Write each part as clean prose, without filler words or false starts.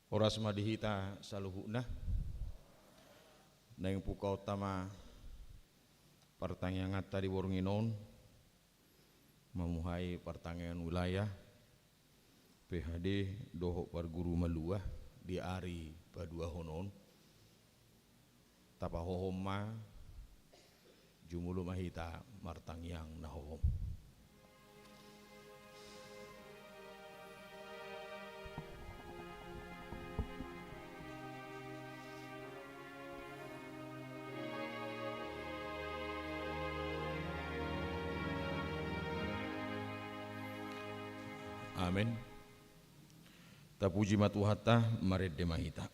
Oras madihita saluhuna nang puka utama pertanyaan tadi Wornginon memuhai pertanyaan wilayah PHD doho parguru maluah di ari padua honon tapahohoma jumulu mahita martangyang nahohom. Amin. Tapuji matuhata maredde mahita.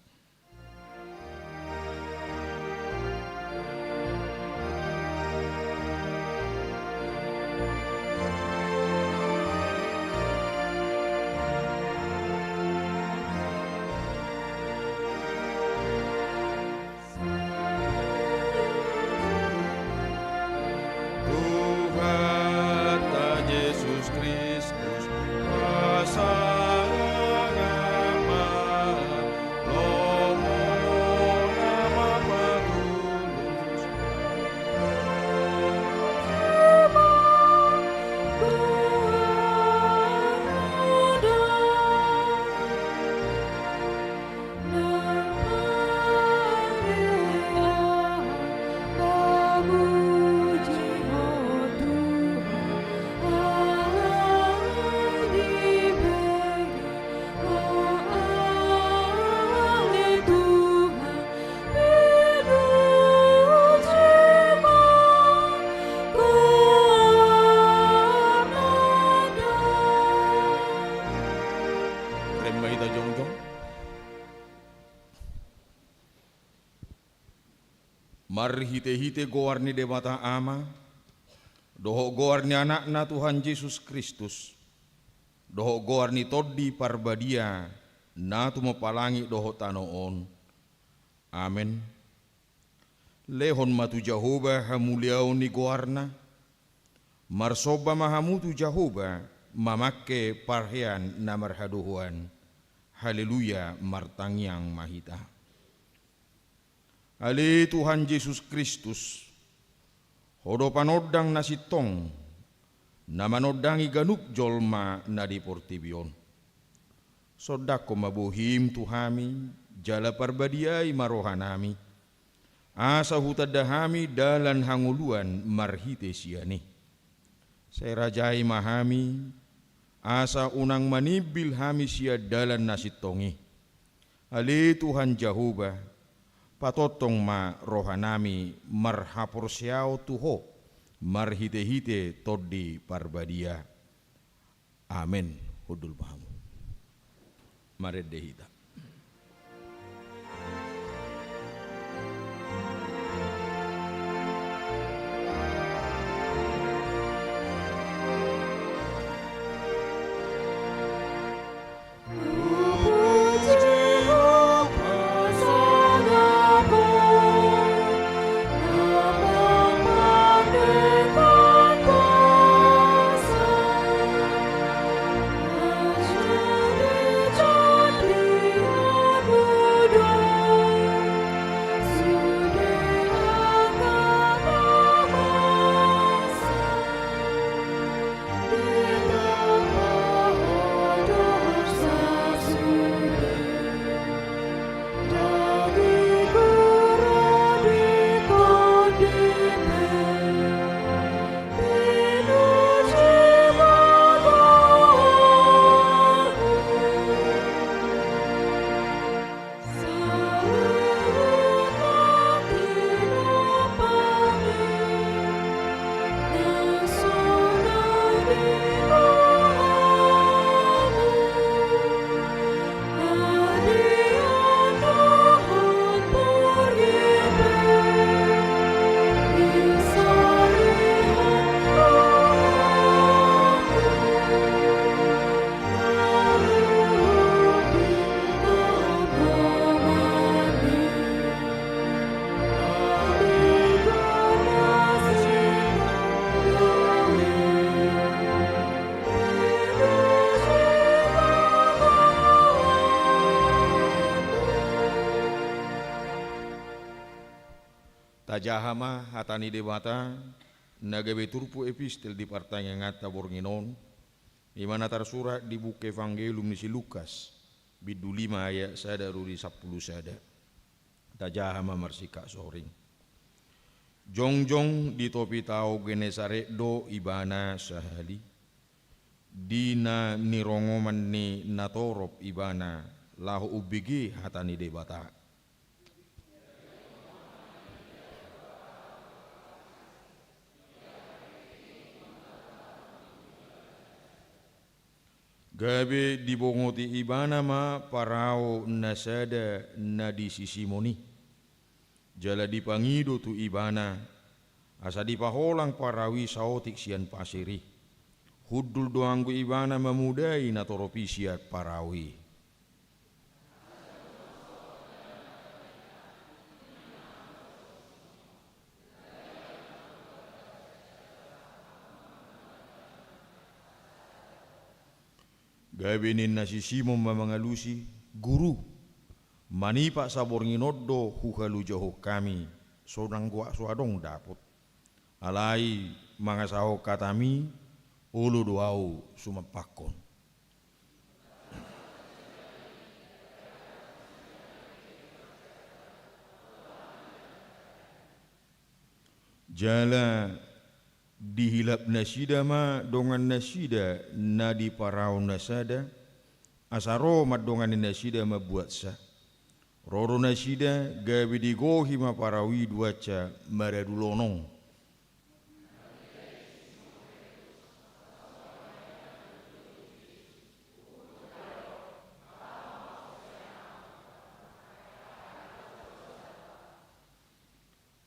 Mari hite-hite goarni debata ama, doho goarni anakna Tuhan Yesus Kristus, doho goarni toddi parbadia, natu mepalangi doho tanoon. Amin. Lehon matu Jahoba hamuliau ni goarna, marsoba mahamutu Jahoba, mamakke parhean namarhaduhuan. Haleluya martangyang mahita. Ali Tuhan Yesus Kristus, hodo panodang nasitong, namanodangi ganuk jolma nadi portibion. Sodako mabuhim Tuhami, jala parbadiai marohanami, asa hutadahami dalan hanguluan marhite siani. Saya rajai mahami, asa unang manibil hami sia dalan nasitongi. Ali Tuhan Jahoba, patotong ma rohanami marhapur siau tuho marhite-hite toddi parbadia. Amin. Hudul bahamu. Maredde hita. Tajahama hatani debata nagabe turpu epistel di partai yang ngata bornginon di mana tersurat di buku Evangelium ni si Lukas bidu 5 ayat sada ruri 10 sada. Tajahama marsika soring. Jongjong di topi tau genesare do ibana sahali. Dina nirongoman ni natorop ibana lahu ubigi hatani debata. Gabe dibongoti ibana ma parao nasada na di sisimoni. Jala dipangido tu ibana asa dipaholang parawi saotik sian pasiri. Hudul doanggu ibana memudai natoropi siat parawi. Gabinin nasi simom mamangalusi guru manipa sabor nginoddo hukalu joho kami sodang gua suadong dapot alai mangasaho katami ulu doau sumapakon. Jala dihilap nasida ma dongan nasida na di parau nasada asaro mat dongan nasida ma buat sa roro nasida gabi digohi ma parawi duaca maradulonong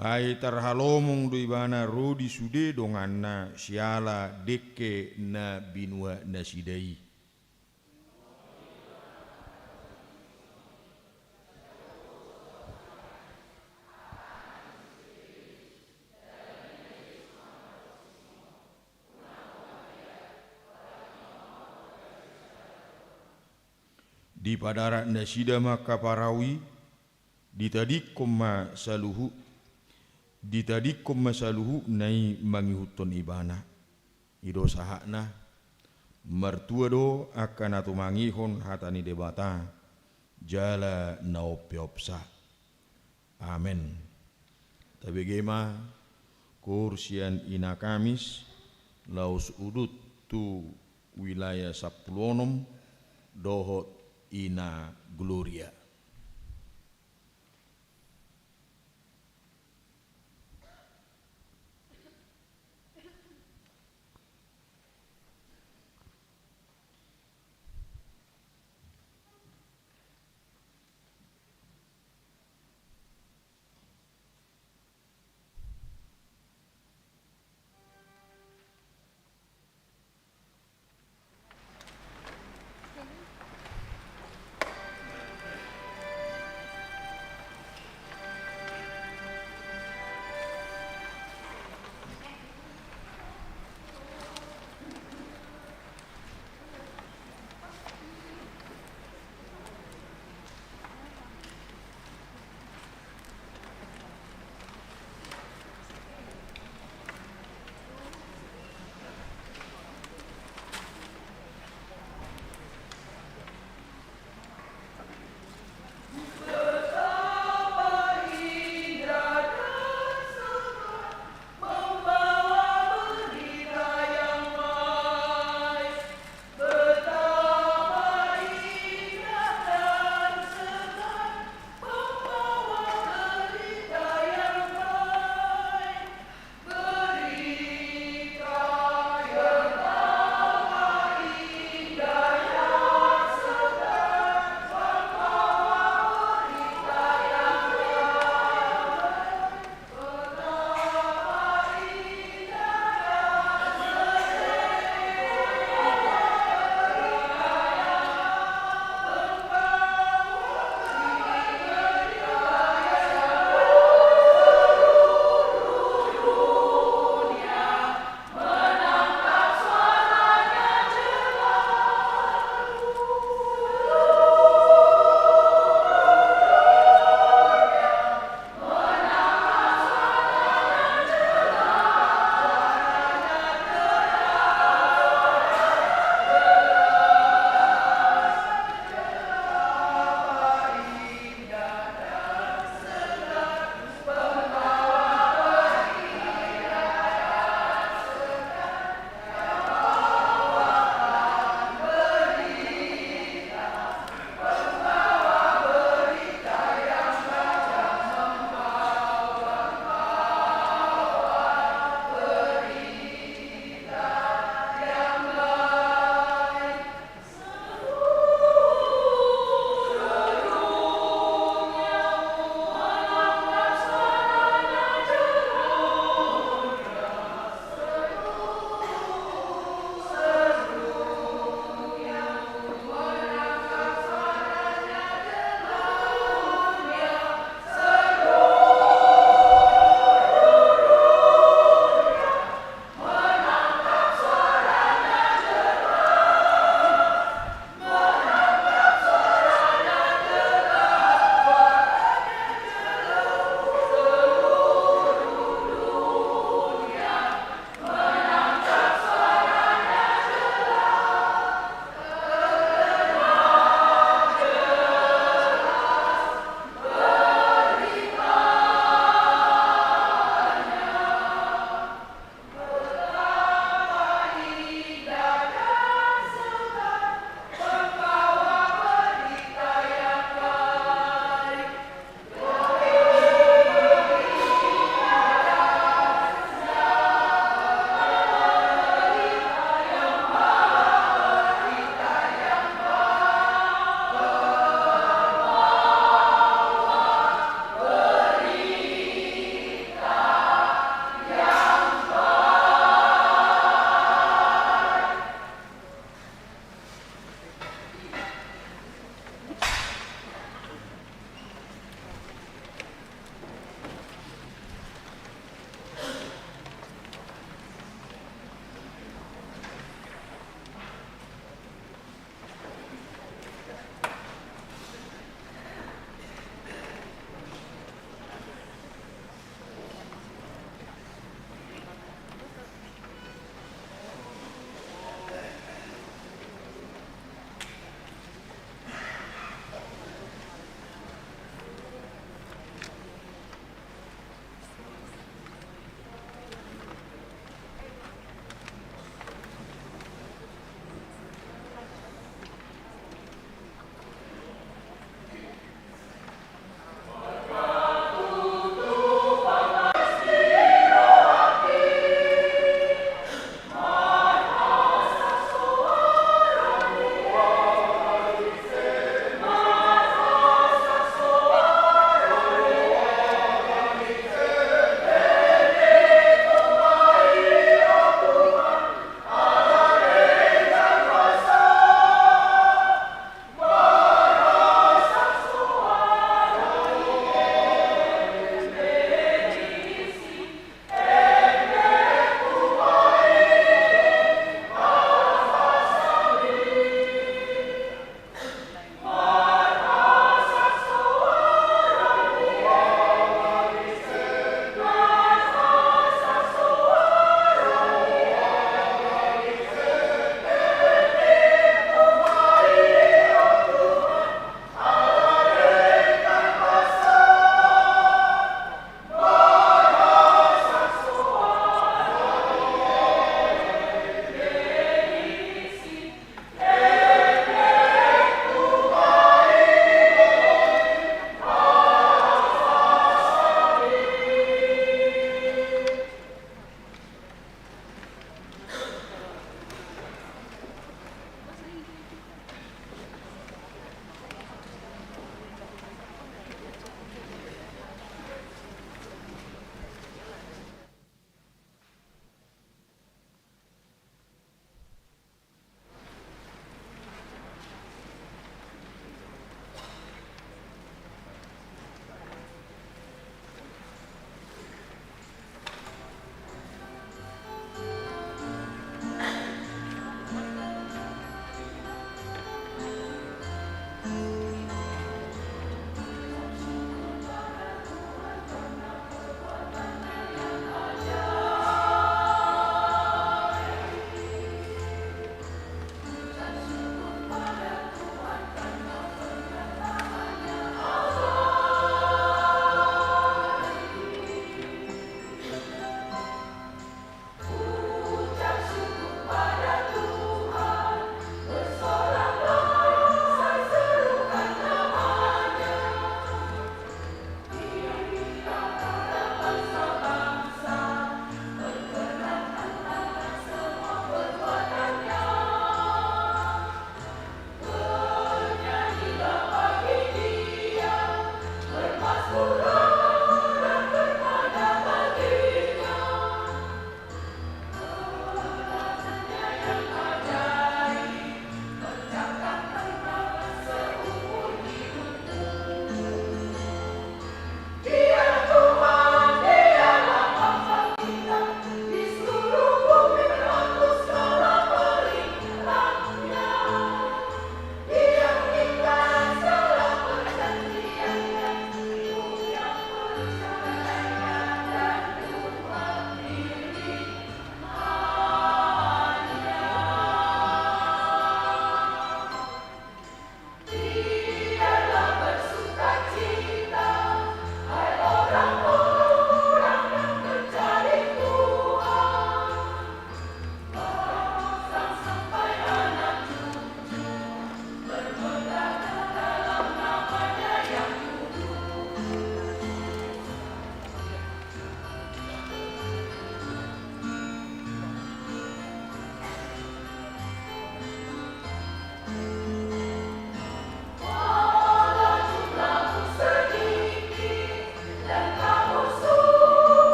ai tarhalomong do ibana rodi sude donganna siala deke na binua nasidai. Di padara nasida maka parawi ditadikum ma saluhu ditadikum masaluhu nai mangihutun ibana ido sahakna mertua do akan atu mangihon hatani debata jala naopiopsa amen. Tapi gema kursian ina Kamis laus udut tu wilayah Sapuluonom dohot ina Gloria.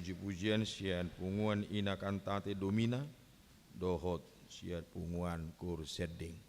puji-pujian sian punguan ina kantate domina dohot sian punguan kur seding.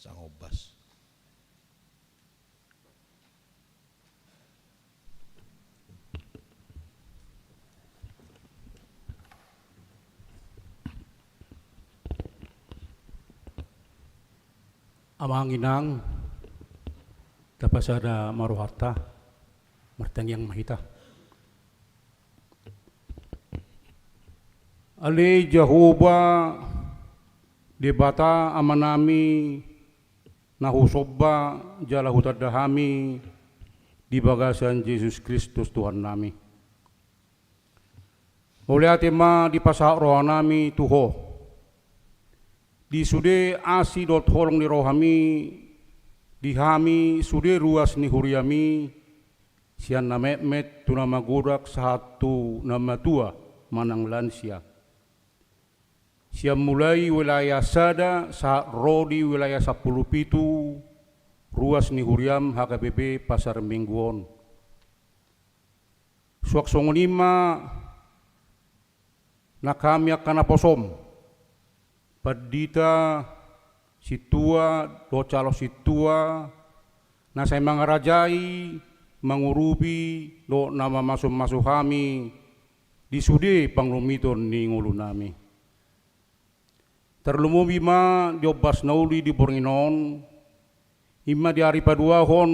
sangobas. Amang inang tapasada maruharta martangyang mahita. Ali Jehovah debata amanami nahusobba jala hutadahami di bagasan Yesus Kristus Tuhan nami. Muliati ma di pasak roh nami tuho. Di sude asi dot holong ni rohami di hami sude ruas ni huriami sian na met tu nama gudak satu nama tua manang lansia. Siam mulai wilayah sada sa rodi wilayah 17 ruas ni huriam HKBP Pasar Mingguon. Suak songonima na kami akan aposom padita situa do calo situa na saya mangarajai mangurubi do nama masuk kami di sude panglumiton ni ngulu nami. Terlumumi ma diobas nauli di Bornginon ima di hari paduahon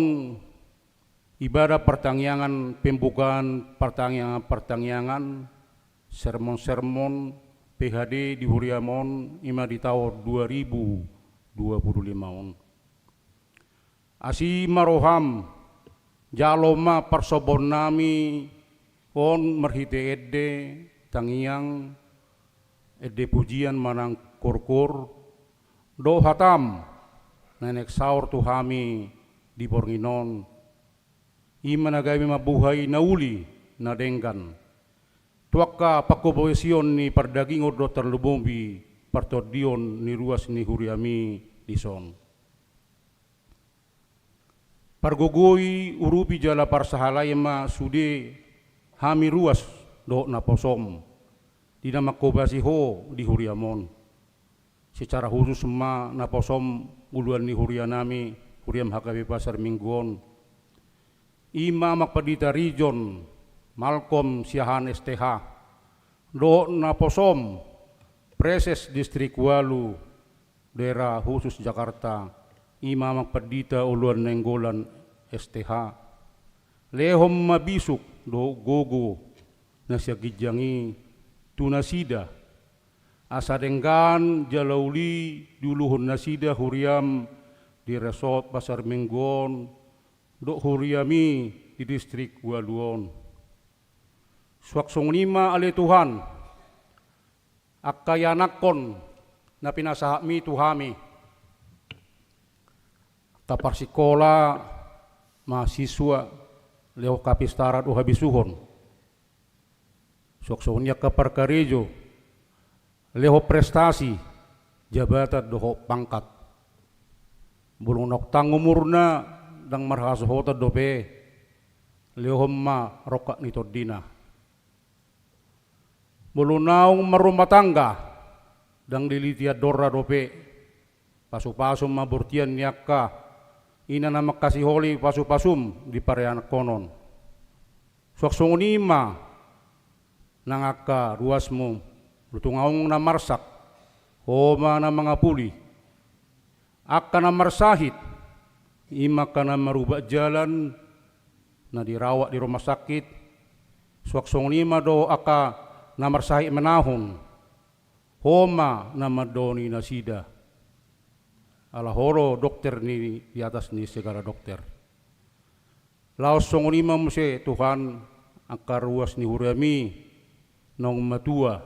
ibadah pertangyangan pembukaan pertangyangan sermon PHD di Huriamon ima di tahun 2025 on. Asi maroham jaloma persobon nami on merhite edde tangiang edde pujian manang kurkur do hatam nenek saur tuhami di Bornginon ima nagami mabuhay nauli na denggan tuaka pakoboesion ni pardaging do terlubombi partodion ni ruas ni huriami di son pargogoi urupi jala parsahalay ma sude hami ruas do naposom di nama kobasiho di huriamon secara khusus ma naposom uluan ni hurianami huriam HKB Pasar Mingguon ima makpadita region Malcolm Siahan STH do naposom Preses Distrik Walu daerah khusus Jakarta ima makpadita uluan nenggolan STH lehom mabisuk do gogo na siya gijangi tunasida asa denggan jalauli duluhun nasida huriam di resort Pasar Mingguon do huriami di distrik Waluon. Suak songnima ale Tuhan akayanakon na pinasahami tuhami tapar sikola mahasiswa leo kapistarat o habisuhon suak songnya kaparkarejo leho prestasi jabatan doho pangkat bulung noktang umurna dang marhasohota dope leho ma roka nito dina bulunau marumah tangga dang dilitia dora dope pasu-pasum maburtian nyaka ina na makasih holi pasu-pasum di parean konon suak songunima nangaka ruasmu lutungaung na marsak homa na mga puli akka na marsahit ima ka na marubah jalan na dirawat di rumah sakit suak songunima do akka na marsahit menahon homa na madoni na sida alahoro dokter ni di atas ni segala dokter laos songunima muse Tuhan akka ruas ni huriami nong matua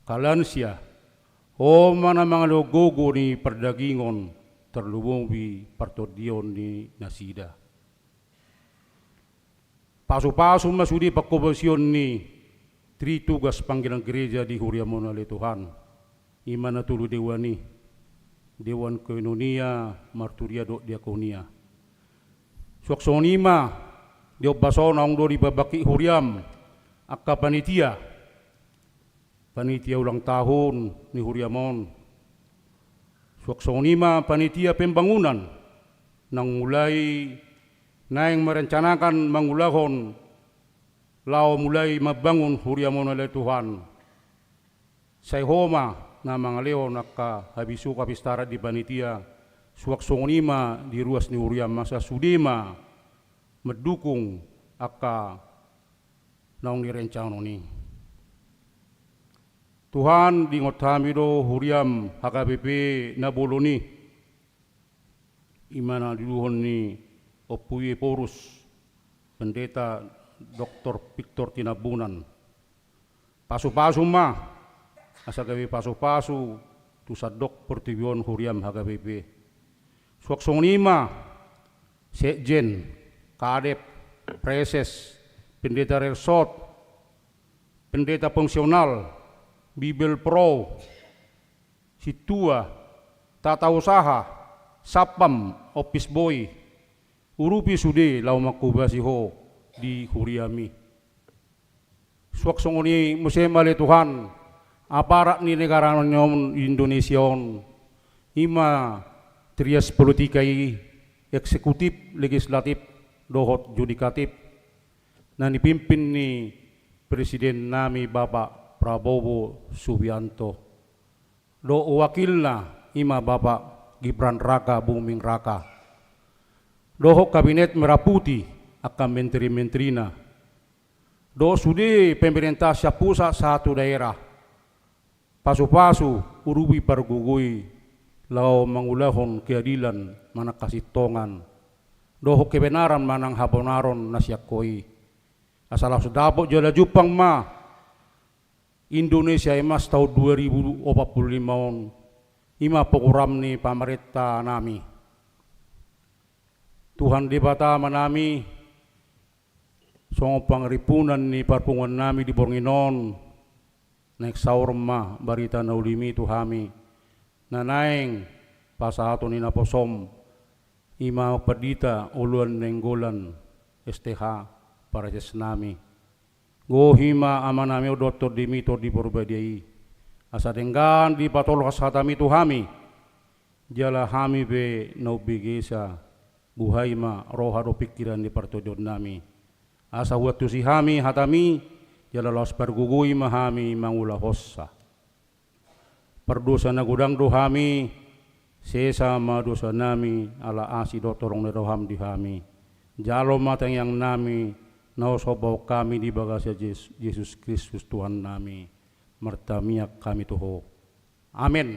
kalansia homa na mga logogo ni perdagingon terlubombi partodion ni nasida pasu-pasu masudi pakobasion ni tri tugas panggilan gereja di Huriamon oleh Tuhan ima na tulu dewani dewan koinonia marturia do diakonia suak sonima diobasona ong do di babaki Huriam akka panitia ulang tahun ni Huriamon Suaksonima panitia pembangunan nang mulai naing merencanakan mangulahon lao mulai mabangun huriamon oleh Tuhan. Saya homa na mga leo naka habisu kapistara di panitia suaksonima di ruas ni huriam masa sudema mendukung aka naong nirencano ni. Tuhan di ngotami do huriam HKBP na boloni imana diluhon ni Opuye Porus Pendeta Dr. Victor Tinabunan pasu-pasu ma asa gawe pasu-pasu tu sadok pertibion huriam HKBP suaksonima sekjen kadep preses pendeta resort pendeta fungsional Bibel Pro, Situa, Tata Usaha, Sapam, Office Boy, Urupi Sude, lau makubasi ho di huriami. Suaksong ni musema le Tuhan, aparat ni negara Indonesia ima trias politikai eksekutif, legislatif, dohot judikatif, na dipimpin ni Presiden nami Bapak Prabowo Subianto. Do wakilna ima Bapak Gibran Raka Buming Raka. Doho kabinet merah putih akan menteri-menterina. Do sudi pemerintah sa pusat satu daerah. Pasu-pasu urubi pargugui lau mangulahon keadilan manang kasitongan. Doho kebenaran manang habonaron nasyakoi. Asalah sudapok jala jupang ma Indonesia emas tahun 2045 ima program ni pamerintah nami. Tuhan dibata manami songo pangripunan ni parpungan nami di Bornginon naik saurma barita naulimi tuhami nanaing pasahato ni naposom ima perdita uluan nenggolan STH para nami. Gohima amanami Dr. Dimito di Porbadiai asa denggan di patolo kasatami tuhami jala hami be naubigesa buhaima roha do pikiran di partodon nami asa waktu si hami hatami jala los pergugui mahami mangula hossa perdosa na gudang dohami sesama dosa nami ala asi dotorong neroham dihami jalo matang yang nami nau sobaw kami di bagasa Yesus Kristus Tuhan nami mertamiak kami tuho. Amin.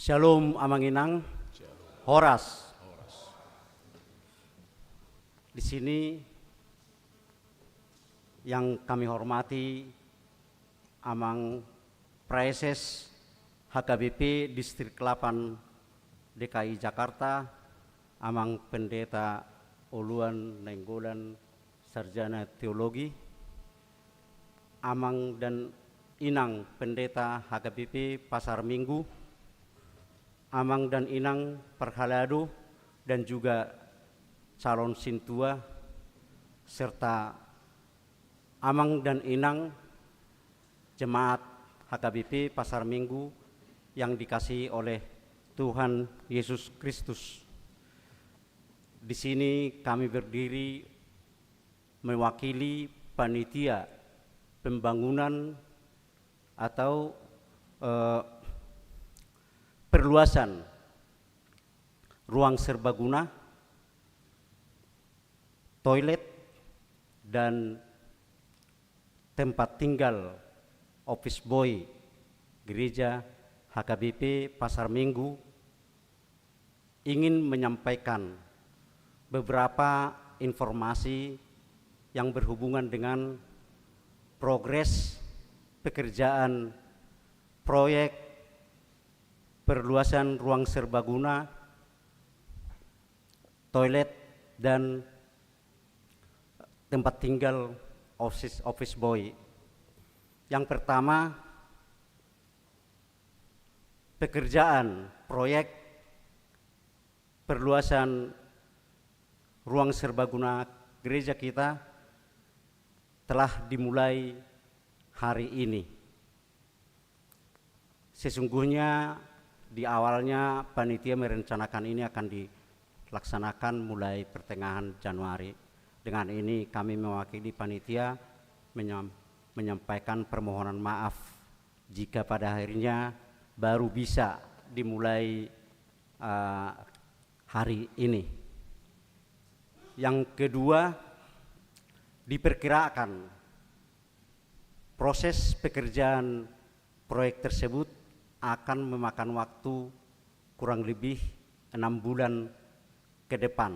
Shalom amanginang, Horas. Di sini yang kami hormati Amang Preses HKBP Distrik 8 DKI Jakarta, Amang Pendeta Uluan Nenggolan Sarjana Teologi, Amang dan Inang Pendeta HKBP Pasar Minggu, Amang dan Inang Perhaladu dan juga calon sintua serta Amang dan Inang Jemaat HKBP Pasar Minggu yang dikasihi oleh Tuhan Yesus Kristus. Di sini kami berdiri mewakili panitia pembangunan atau perluasan ruang serbaguna, toilet, dan tempat tinggal office boy gereja HKBP Pasar Minggu ingin menyampaikan beberapa informasi yang berhubungan dengan progres pekerjaan proyek perluasan ruang serbaguna, toilet, dan tempat tinggal office boy. Yang pertama, pekerjaan proyek perluasan ruang serbaguna gereja kita telah dimulai hari ini. Sesungguhnya di awalnya panitia merencanakan ini akan dilaksanakan mulai pertengahan Januari. Dengan ini kami mewakili panitia menyampaikan permohonan maaf jika pada akhirnya baru bisa dimulai hari ini. Yang kedua, diperkirakan proses pekerjaan proyek tersebut akan memakan waktu kurang lebih 6 bulan ke depan.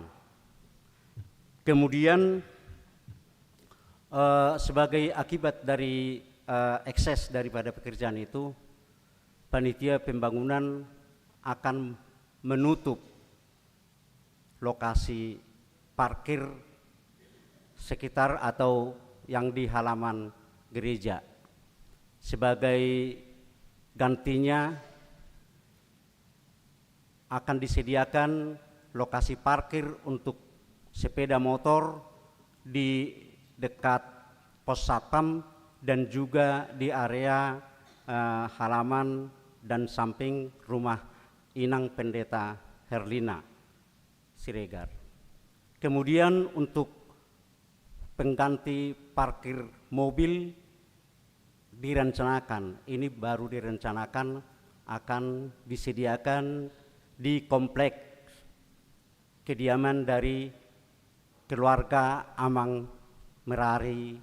Kemudian sebagai akibat dari ekses daripada pekerjaan itu, panitia pembangunan akan menutup lokasi parkir sekitar atau yang di halaman gereja. Sebagai gantinya akan disediakan lokasi parkir untuk sepeda motor di dekat pos satpam dan juga di area halaman dan samping rumah Inang Pendeta Herlina Siregar. Kemudian untuk pengganti parkir mobil direncanakan, ini baru direncanakan akan disediakan di komplek kediaman dari keluarga Amang Merari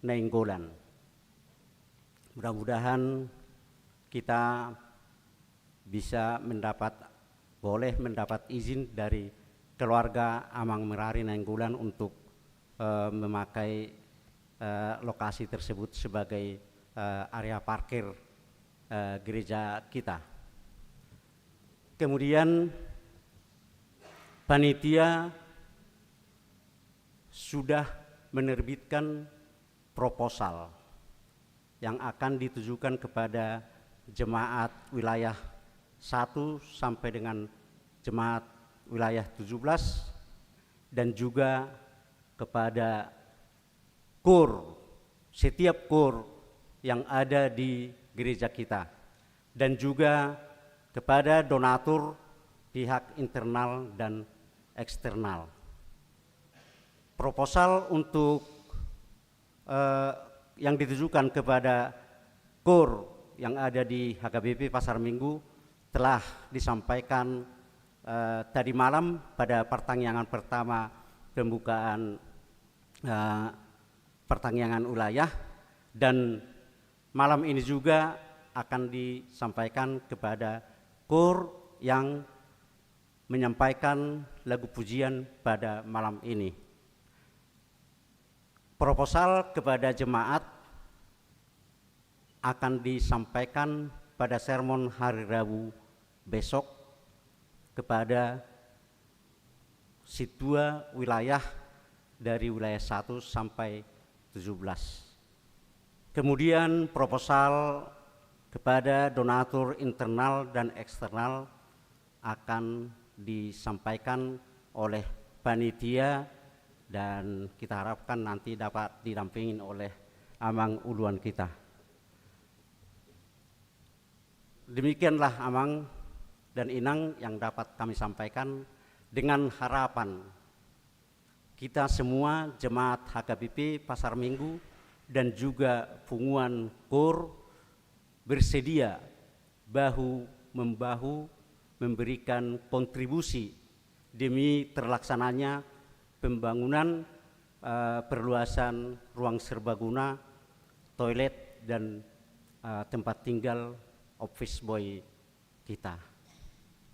Nainggolan. Mudah-mudahan kita bisa boleh mendapat izin dari keluarga Amang Merari Nainggolan untuk memakai lokasi tersebut sebagai area parkir gereja kita. Kemudian panitia sudah menerbitkan proposal yang akan ditujukan kepada jemaat wilayah 1 sampai dengan jemaat wilayah 17 dan juga kepada setiap kur yang ada di gereja kita, dan juga kepada donatur pihak internal dan eksternal. Proposal untuk yang ditujukan kepada kur yang ada di HKBP Pasar Minggu telah disampaikan tadi malam pada pertanyaan pertama pembukaan pertanyaan wilayah, dan malam ini juga akan disampaikan kepada kur yang menyampaikan lagu pujian pada malam ini. Proposal kepada jemaat akan disampaikan pada sermon hari Rabu besok kepada dua wilayah dari wilayah 1 sampai 17. Kemudian proposal kepada donatur internal dan eksternal akan disampaikan oleh panitia, dan kita harapkan nanti dapat didampingi oleh Amang uluan kita. Demikianlah Amang dan Inang yang dapat kami sampaikan, dengan harapan kita semua jemaat HKBP Pasar Minggu dan juga Punguan Kur bersedia bahu-membahu memberikan kontribusi demi terlaksananya pembangunan perluasan ruang serbaguna, toilet, dan tempat tinggal office boy kita.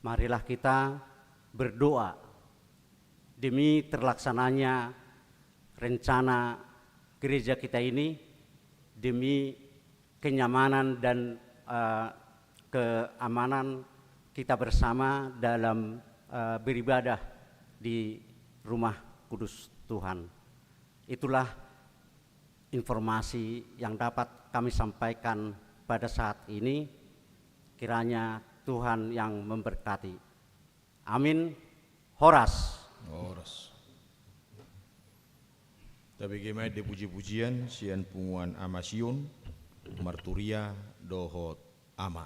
Marilah kita berdoa demi terlaksananya rencana gereja kita ini, demi kenyamanan dan keamanan kita bersama dalam beribadah di rumah kudus Tuhan. Itulah informasi yang dapat kami sampaikan pada saat ini. Kiranya Tuhan yang memberkati. Amin. Horas. Oras. Tapi kemai de puji-pujian sian punguan amasion marturia dohot ama.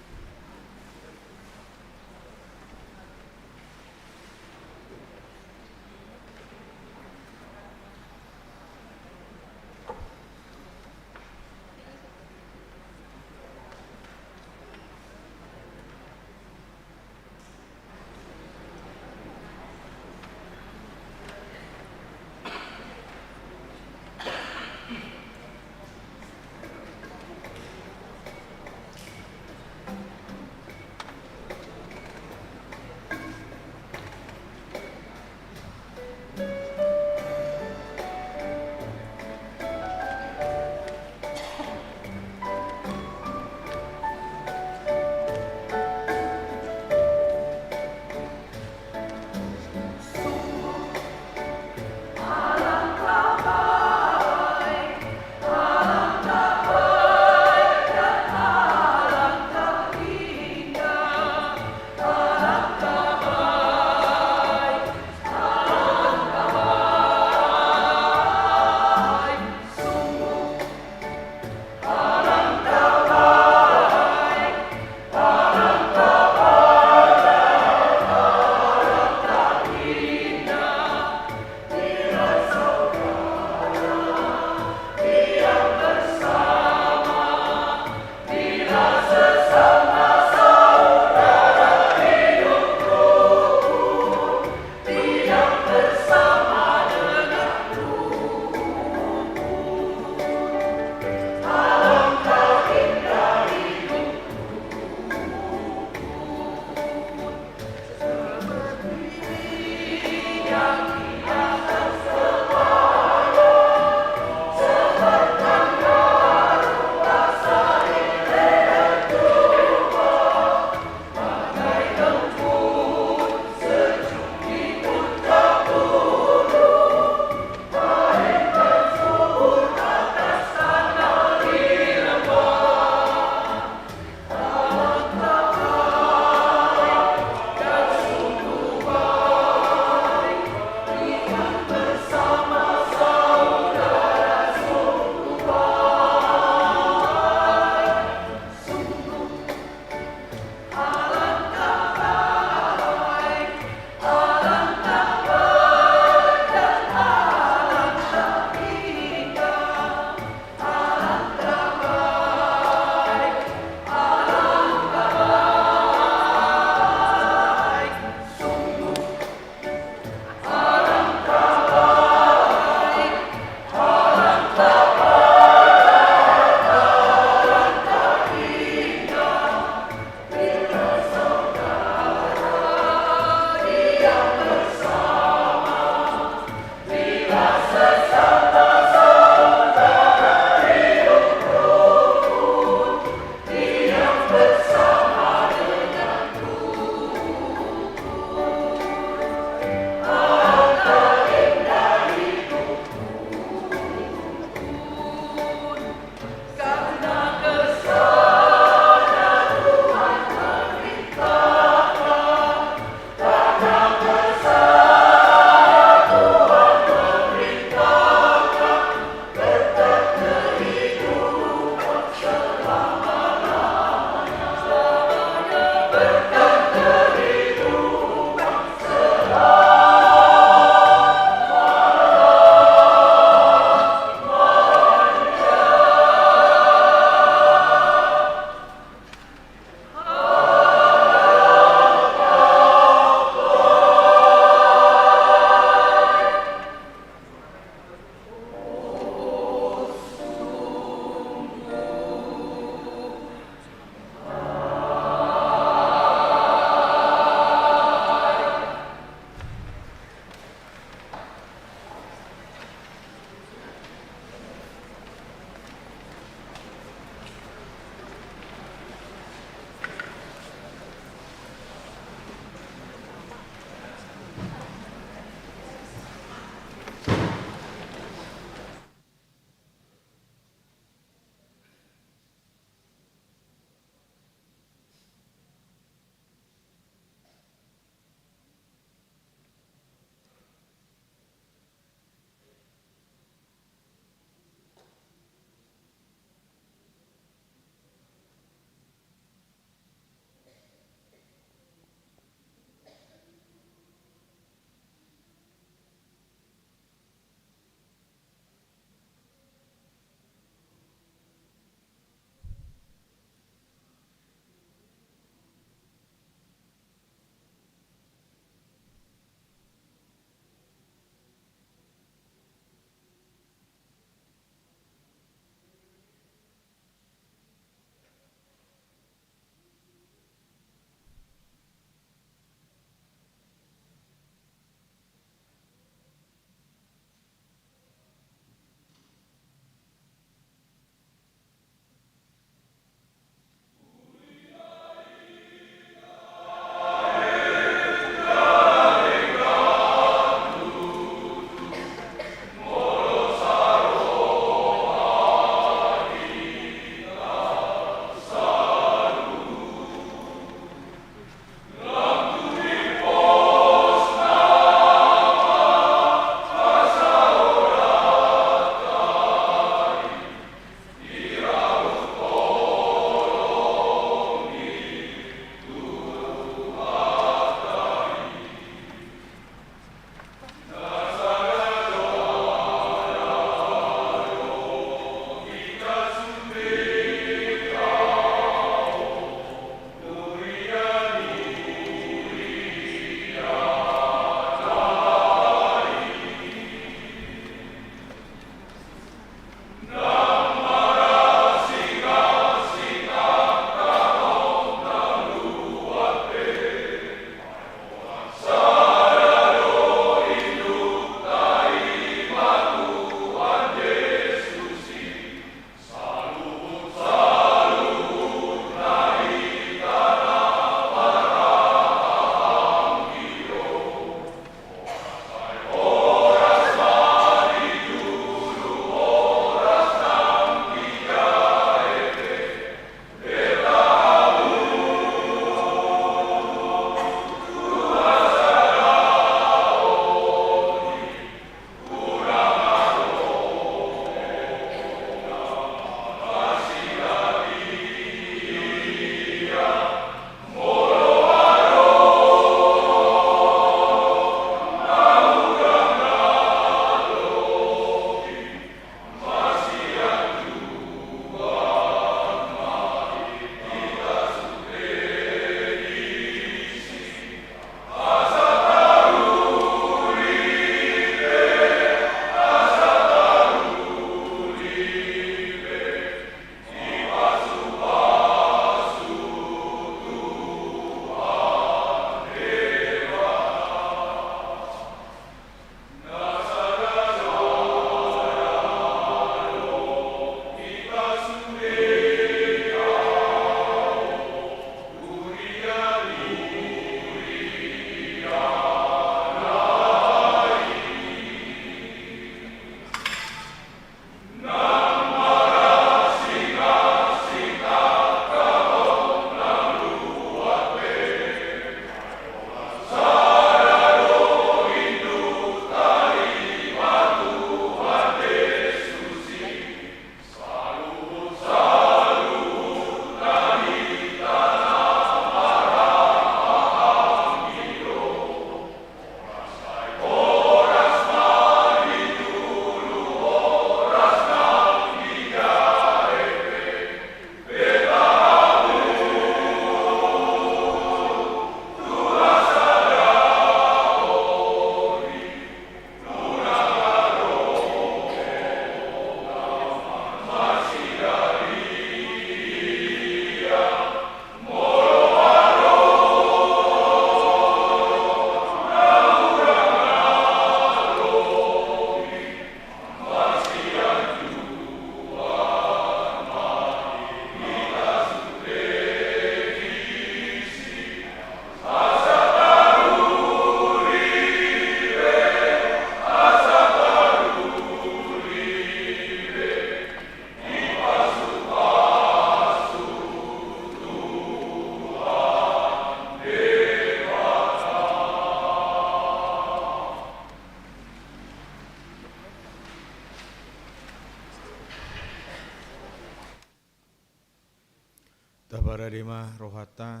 Tabaradema rohata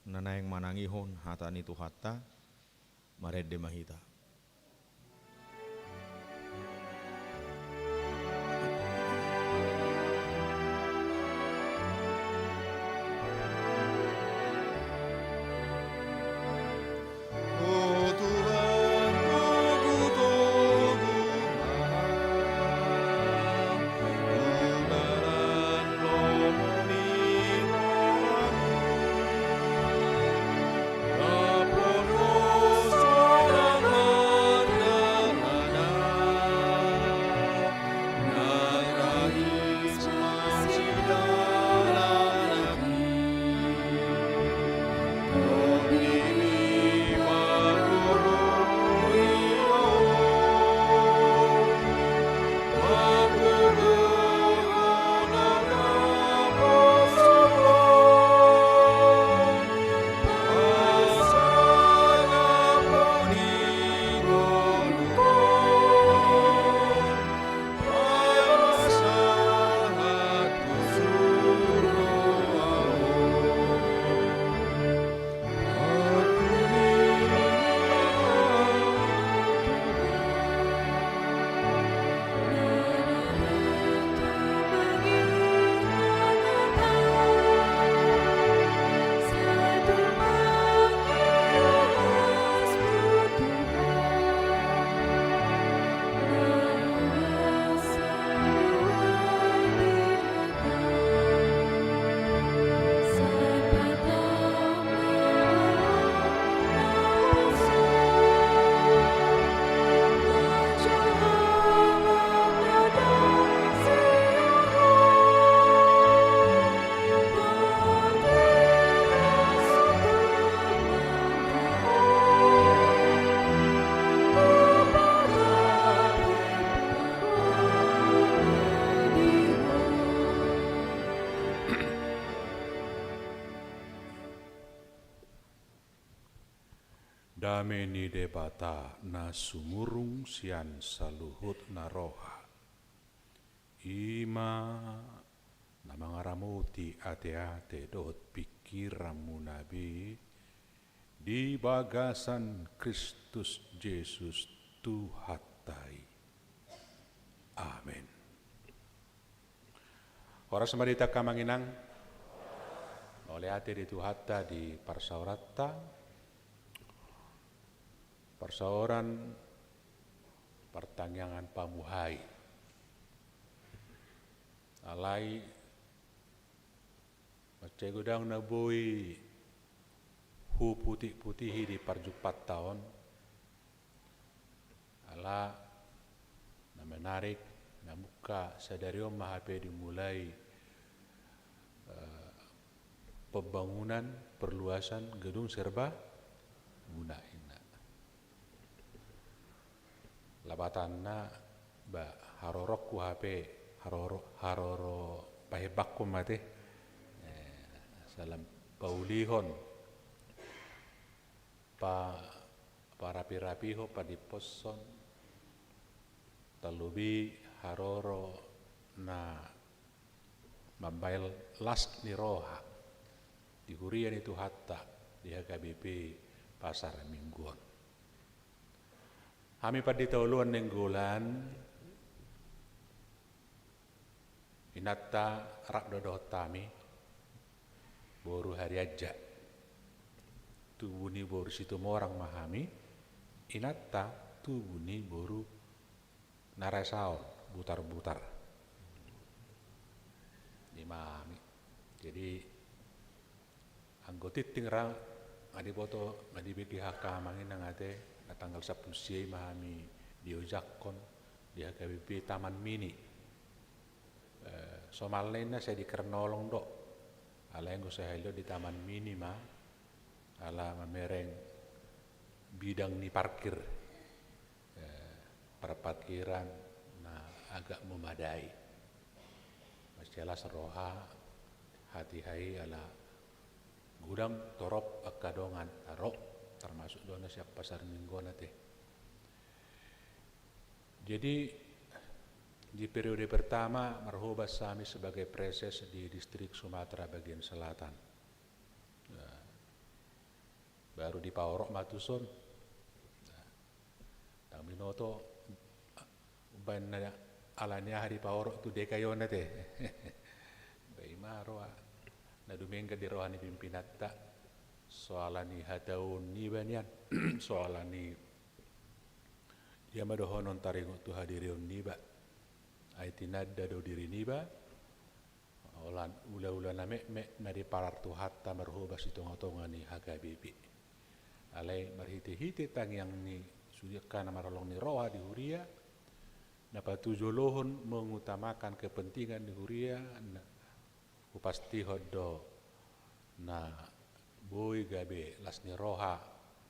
nanayang manangihon hata nitu hata marede mahita. Oh Tuhan, Tuhan Tuhan lomoni Dame ni debata na sumurung sian saluhut na roha. Ima na mangaramuti ate-ate dot pikiramu nabi di bagasan Kristus Yesus Tuhatai. Amin. Ora samarita kamanginang oleh ate di Tuhata di parsaurata perseoran pertanyaan pamuhai alai macai gudang nabui hu putih-putihi di parjupat tahun ala na menarik na muka sadario mahape dimulai pembangunan perluasan gedung serba guna ina labatanna ba harorok ku HP haroro pahebak ku mate salam paulihon rapi-rapi ho pa di poson talubi haroro na mambail las ni roha di hurian itu hatta di HKBP Pasar Mingguan. Kami pada tauluan nenggolan inatta rak dodot tami boru hari aja tubuni boru situ orang mahami inatta tubuni boru narasaon butar-butar dimahami. Jadi anggotit tingrang ngadiboto ngadibeki haka mangin ngate na tanggal 10 siya mahami di Ojakon di HKBP Taman Mini somal lain na saya di Kernolong do ala yang saya hilo di Taman Mini ala mamereng bidang ni parkir perparkiran na agak memadai masyalah seroha hati hai ala gudang torop akadongan tarok termasuk dona siap pasar minggu nate. Jadi Di periode pertama, Marhoba Sami sebagai preses di distrik Sumatera bagian selatan. Baru di Paorok Matuson, Tang Minoto, ban alanya di Paorok tu dekayona teh. Bai maroa, na dumenga di rohani pimpinata, soalani hadaun ni banyan, soalani dia madohonon taringo tu hadirion niba. Aitinadda do diri niba olan ula-ula name nadi parar tu hatta marhoba sitonga-tonga ni HKBP alai marhite-hite tang yang ni sujekana marolong ni roha di huria napa tujolohon mengutamakan kepentingan di huria upasti hoddo na boy gabe las ni roha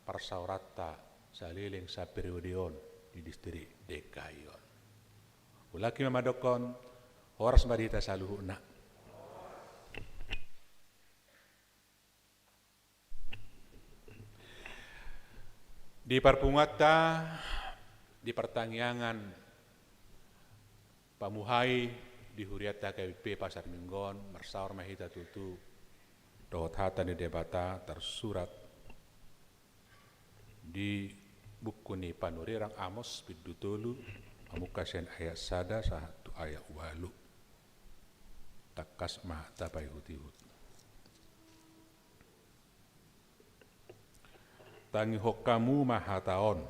parsaurata saliling sa periodeon di distrik Dekayon. Ulaki mamadokon horas marita saluhuna. Di Parpungata, di pertangyangan pamuhai di huriata KBP Pasar Minggon, marsaur mahita tutu, dohot hata di debata tersurat di buku ni panurirang Amos Bidutulu, Amukasen ayat sada satu ayat walu takas mah tapai hutihut tangi hokamu mahataon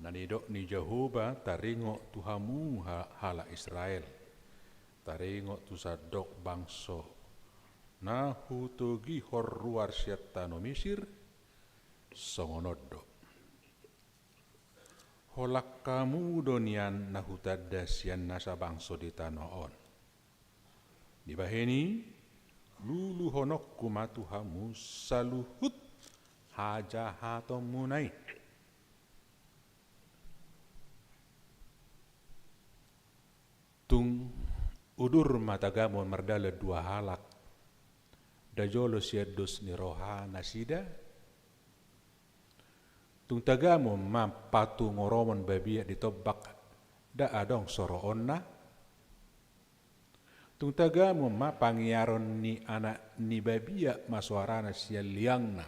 nanidok ni Jehovah taringo tuhamu hala Israel taringo tusadok bangso na hutogi horruar syatano Misir songonodo holak kamu donian nahutadda sian nasa bangso di tanoon. Di baheni lulu honok kumatuhamu saluhut haja hatom munai. Tung udur matagamon mardala dua halak. Dajolo siados ni roha nasida. Tung tagamo ma patu ngoromon babia ditobak da adong soroonna. Tung tagamo ma pangyaron ni anak ni babia masuarana sia liangna.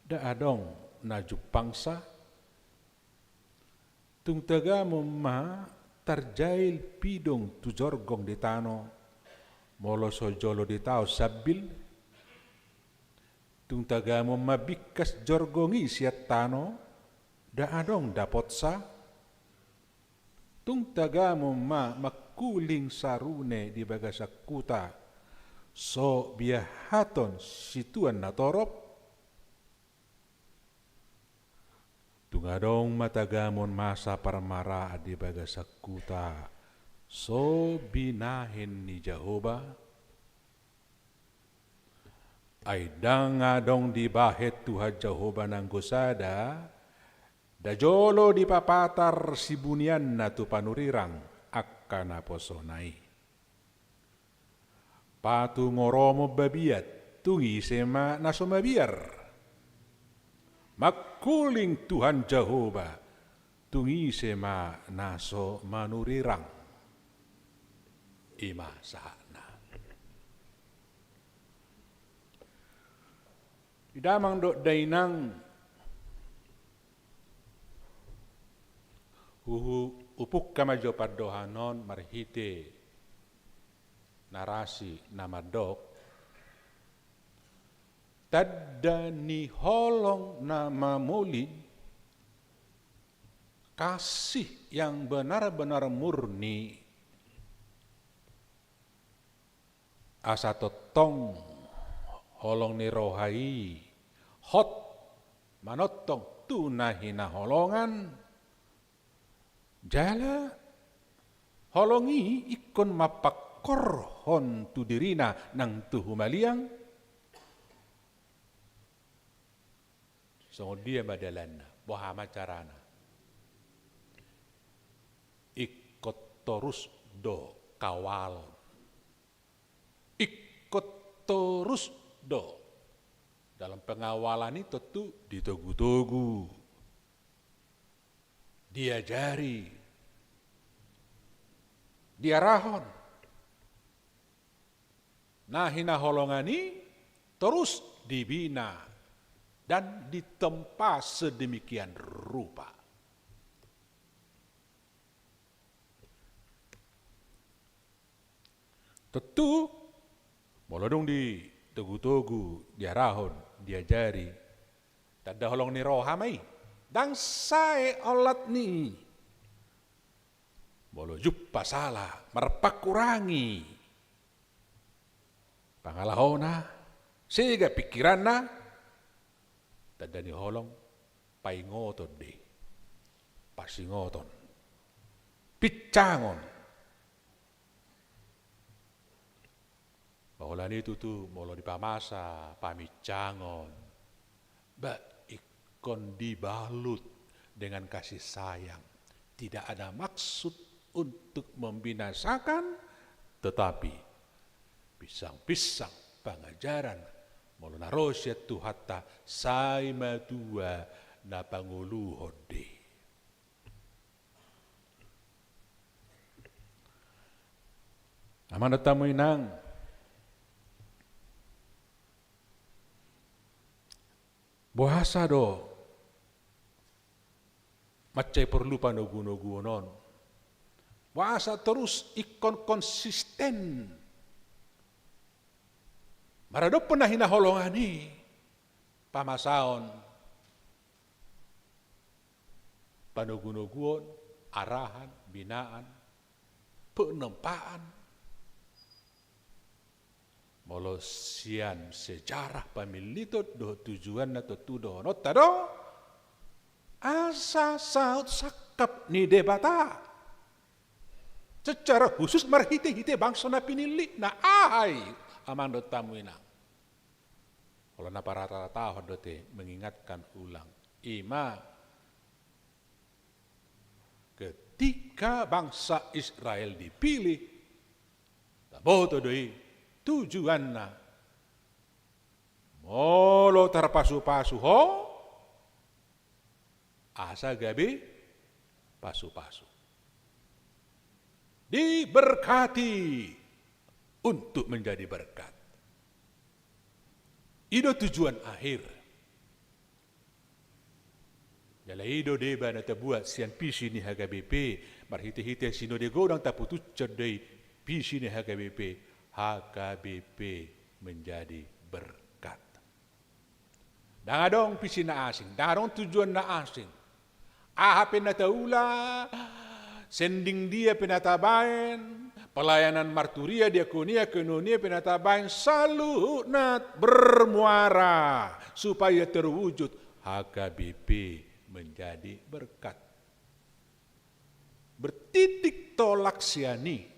Da adong na jupangsa. Tung tagamo ma tarjail pidong tujorgong di tano molo sojolo di tao sabil. Tung tagamo mabikas jorgongi siat tano da adong dapot sa tung tagamo makuling sarune di bagasakuta so biahaton situan natorop tung adong matagamon masa parmara di bagasakuta so binahin ni Jehovah ay dangadong di bahet Tuhan Jehovah nang gusada dajolo di papatar si bunian na tu panurirang akka na posonai patu ngoromo babiat tungi sema na sumabiar makuling Tuhan Jehovah tungi sema naso manurirang ima sahana idamang do dainang upuk kamajo padohanon marhite narasi namadok tadda ni holong nama muli kasih yang benar-benar murni asa totong holong ni rohai hot manotong tunahina holongan jala holongi ikon mapakor hon tu dirina nang tu humaliang so dia badalan bohama carana ikot torus do kawal ikot torus do dalam pengawalan itu tentu ditogu-togu diajari diarahon. Nah hinaholongani terus dibina dan ditempa sedemikian rupa. Tentu molodong di tugu-tugu diarahon, diajari. Tada holong ni rohamai. Dan saya olat ni. Bolo juppa salah, merpak kurangi. Pangalahona, sehingga pikiranna, tada ni holong, paingoton de. Pasingoton. Picangon. Baholan itu tuh, molo dipamasa, pamicangon. Ikon dibalut dengan kasih sayang. Tidak ada maksud untuk membinasakan, tetapi pisang-pisang pengajaran molo narosyat tu hatta saima tua na panguluhode. Aman tamu inang bahasa do macai perlu panogu-noguonon. Bahasa terus ikon konsisten. Marado pernah hinaholongani pamasaon panogu-noguon, arahan, binaan, penempaan. Molosian sejarah pamilito do tujuan atau tudo notado asa saut sakap ni debata. Secara khusus marhite-hite bangsa na pinili na ahai amando tamu ina. Kalau na para tahun dote mengingatkan ulang. Ima ketika bangsa Israel dipilih, taboto doi tujuanna molo terpasu-pasu ho asa gabe pasu-pasu. Diberkati untuk menjadi berkat. Itu tujuan akhir. Jala ido deba na tabuat sian pisi ni HKBP, marhite-hite sino de godang taputu cerdei pisi ni HKBP, HKBP menjadi berkat. Dangadong pisi na asing, dangadong tujuan na asing. Ahapin na taula, sending dia pinatabain, pelayanan marturia, diakonia, kenonia pinatabain, selalu nat bermuara supaya terwujud HKBP menjadi berkat. Bertitik tolak siani,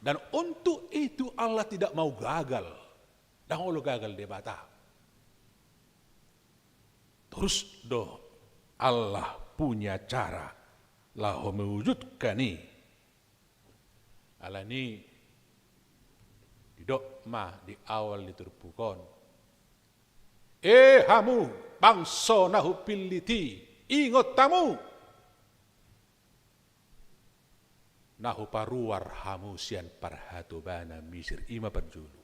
dan untuk itu Allah tidak mau gagal. Dan Allah gagal debata. Terus do Allah punya cara lahu mewujudkan ni. Alani didok mah di awal diterpukon. Hamu bangso nahu piliti ingot tamu. Nahu paruar hamu sian parhatobana misir ima perjulu.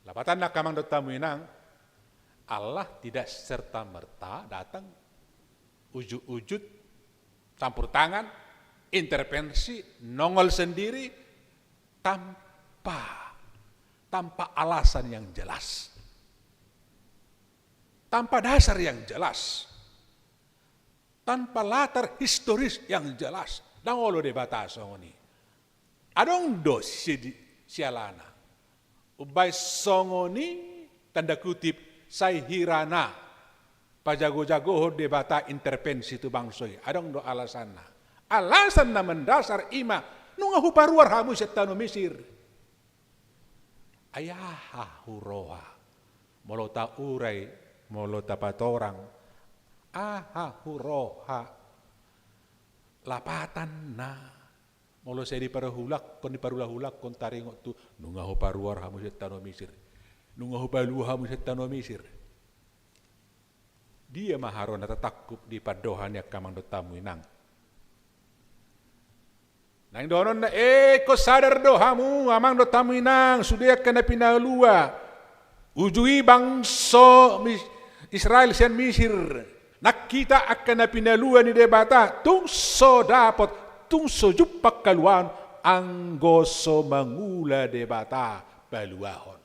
Lapatan nak kamang dot tamu inang Allah tidak serta merta datang ujud-ujud, campur tangan, intervensi, nongol sendiri, tanpa alasan yang jelas. Tanpa dasar yang jelas. Tanpa latar historis yang jelas. Dangolo de batasong ni. Adong do sialana. Ubay songoni, tanda kutip, saihirana. Pajago-jago de bata intervensi tu bangsoy. Adong do alasan na. Alasan na mendasar ima. Nunga huparuar hamu setano Mesir. Ayaha huroha. Molota uray. Molota patorang. Aha huroha. Lapatan na. Molo saya di parahulak. Kon di parulahulak. Kon taringot tu. Nunga huparuar hamu setano Mesir. Nunga hupaluha hamu setano Mesir. Dia maharon na tatakkup di padohan yak kamang do tamu inang. Nang donon na ko sadar do hamu amang do taminang sudia kana pinalua. Ujui bangso Israel sian Misir. Nakita akan na pinalua ni debata tungso dapat tungso jupak kaluan ang goso mangula debata baluahon.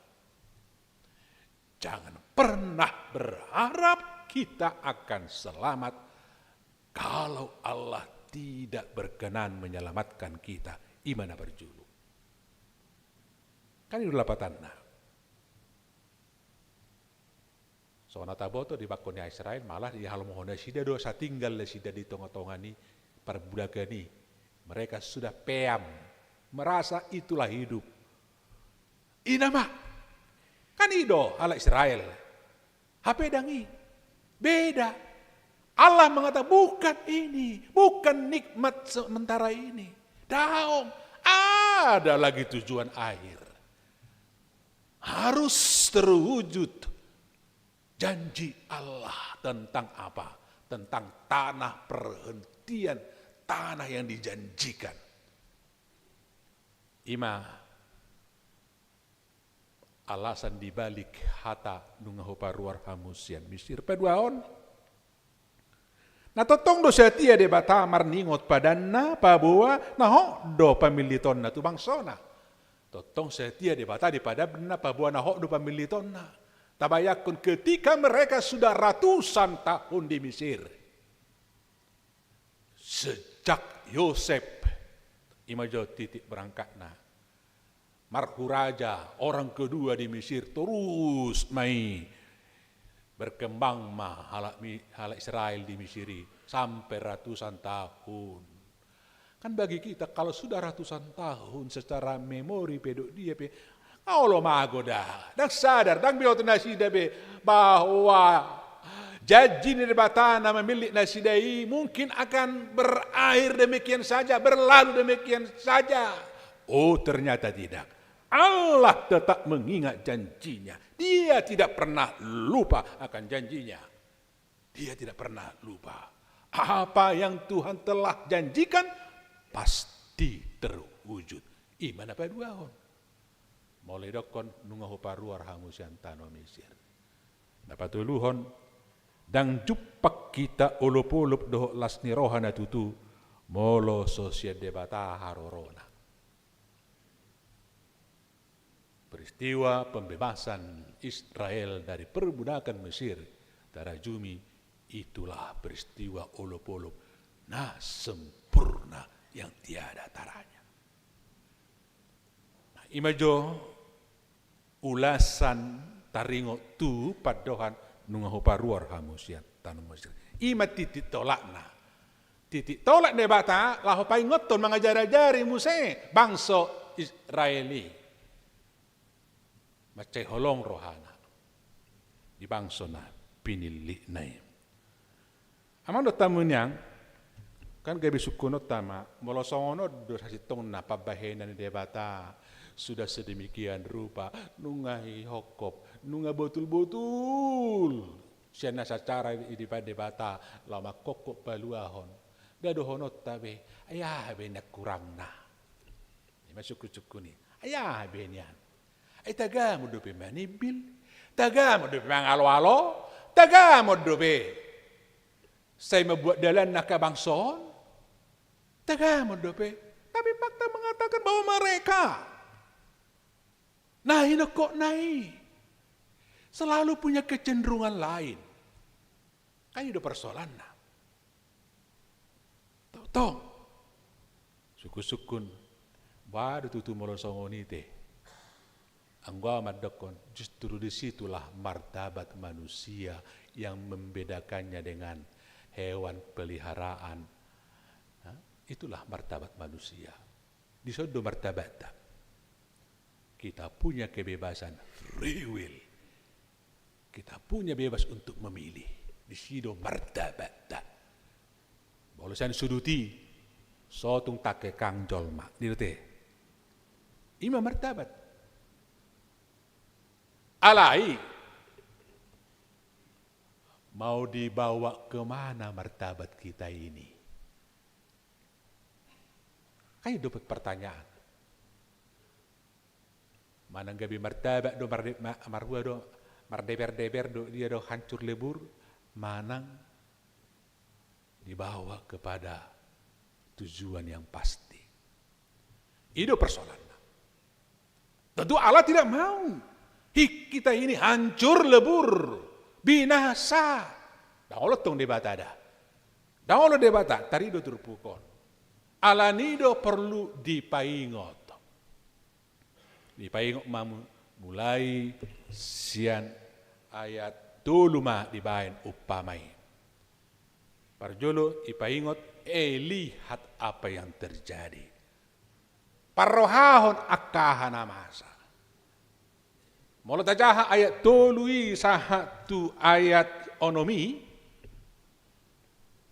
Jangan pernah berharap kita akan selamat kalau Allah tidak berkenan menyelamatkan kita. Imana berjulu. Kan itu lapatan. So nataboto di bakonya Israel malah di halmohona sida dosa tinggal sida di tongah-tongah ni perbudakani. Mereka sudah peam, merasa itulah hidup. Inama, kan ido ala Israel. HP dangi, beda. Allah mengatakan bukan ini, bukan nikmat sementara ini. Daom, ada lagi tujuan akhir. Harus terwujud janji Allah tentang apa? Tentang tanah perhentian, tanah yang dijanjikan. Alasan dibalik hata nungahoparuar hamusian Misir peduaon. Nah totong do setia de bata marningot padanna pabuwa naho do pamiliton na tu bangsona. Totong setia de bata di padabna pabuwa naho do pamiliton na. Tabayakun ketika mereka sudah ratusan tahun di Mesir. Sejak Yosef imajo titik berangkatna. Marhuraja orang kedua di Mesir terus berkembang halak Israel di Mesiri sampai ratusan tahun. Kan bagi kita kalau sudah ratusan tahun secara memori pedok dia Allah magoda dan sadar dan biot nasida bahwa janji ni batana memilih nasidai mungkin akan berakhir demikian saja, berlalu demikian saja. Oh ternyata tidak. Allah tetap mengingat janjinya. Dia tidak pernah lupa akan janjinya. Dia tidak pernah lupa. Apa yang Tuhan telah janjikan pasti terwujud. Iman apa duahon. Mulai dokon nungahoparuar hamusian tano Mesir. Dapat tuluhon dang jupak kita ulup-ulup doh lasni rohana tutu molo sosial debata harorona. Peristiwa pembebasan Israel dari perbudakan Mesir tarajumi itulah peristiwa ulup-ulup nah sempurna yang tiada taranya. Nah, imajo ulasan taringo tu padohan nungahoparuar hamusian tanum Mesir. Ima titik tolakna. Titik tolak debata lahopai ngoton mengajar-ajari muse bangsa Israeli. Macai holong rohana di bangsona pinili nai. Amang do tamunyang kan gabi sukunot tama molosongono do sasitong na pabahenan debata sudah sedemikian rupa nungahi hokop nunga botul-botul siana secara di debata lama kokok baluahon dado honot tabe ayah benak kurang na masuk ni ayah benian ay taga mo dobe manibil, taga mo dobe mangalo-alo, taga mo dobe say mabuat dalan na kabangson, taga mo dobe. Tapi fakta mengatakan bahwa mereka selalu punya kecenderungan lain. Kan itu persoalan na. Tong, suku-sukun, baru tutu molosongonite. Anggwa madakon justru disitulah martabat manusia yang membedakannya dengan hewan peliharaan. Nah, itulah martabat manusia. Di sodo martabat kita punya kebebasan free will. Kita punya bebas untuk memilih. Di sido martabat. Bolosan suduti sotung take kang jolma. Dirte. Ima martabat. Alai mau dibawa kemana martabat kita ini? Kayak dapat pertanyaan. Manang gabi martabak do marhua do mardeber-deber do dia do hancur lebur, manang dibawa kepada tujuan yang pasti. Itu persoalan. Tentu Allah tidak mau kita ini hancur lebur, binasa. Daulo tong debata ada. Daulo debata tarido turpukon. Alanido perlu dipaingot. Dipaingot mulai sian ayat tuluma dibain upamai. Parjolo ipaingot lihat apa yang terjadi. Parrohahon akahana masa. Mula tajaha ayat tului sahatu ayat onomi.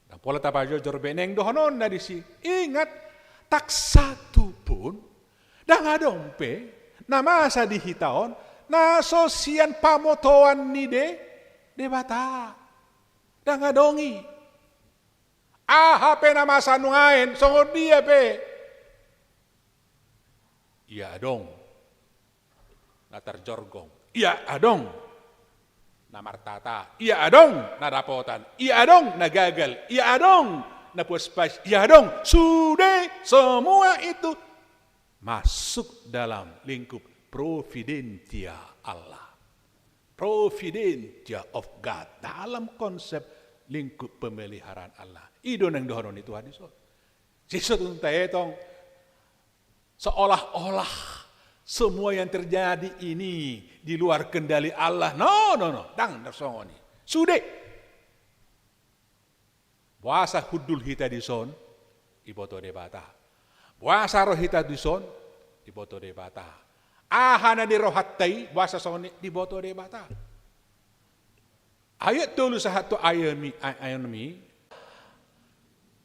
Dan pola tapajo jorbeneng dohonon dari si. Ingat tak satu pun dah ngadompe nama sa dihitaon na sosian pamotoan ni de bata. Dah ngadongi. Pe nama sa nungain songod dia pe. Iya dong. Natar jorgong. Iya adong. Na martata. Iya adong. Na dapotan. Iya adong. Na gagal. Iya adong. Na puaspas. Iya adong. Sudah semua itu masuk dalam lingkup providentia Allah. Providentia of God. Dalam konsep lingkup pemeliharaan Allah. Ido nang dohonon itu hadis. Sisut untuk etong seolah-olah semua yang terjadi ini di luar kendali Allah. No. Dang nasongoni. Sudah. Puasa hudul hita di son, iboto debata. Puasa roh hita di son, iboto debata. Ahana di rohatai, puasa soni, iboto debata. Ayat tulu satu ayami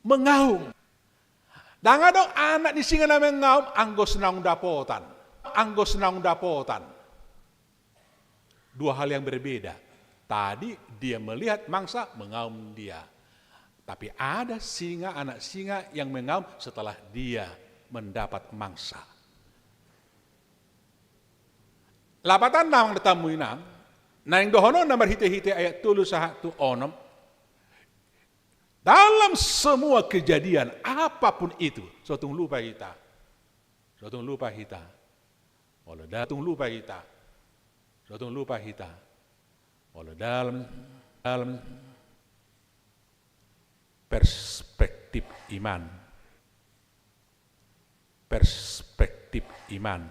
mengaum. Danga dong anak di singa na mengaum, anggos naung dapotan. Anggos naung dapotan. Dua hal yang berbeda. Tadi dia melihat mangsa, mengaum dia. Tapi ada singa, anak singa yang mengaum setelah dia mendapat mangsa. Lapatan naung datamu inang, na yang dohono nomor hite-hite ayat tulu sahatu onom. Dalam semua kejadian, apapun itu, suatu lupa kita. Suatu lupa kita. Walau datung lupa kita. Suatu lupa kita. Walau dalam perspektif iman. Perspektif iman.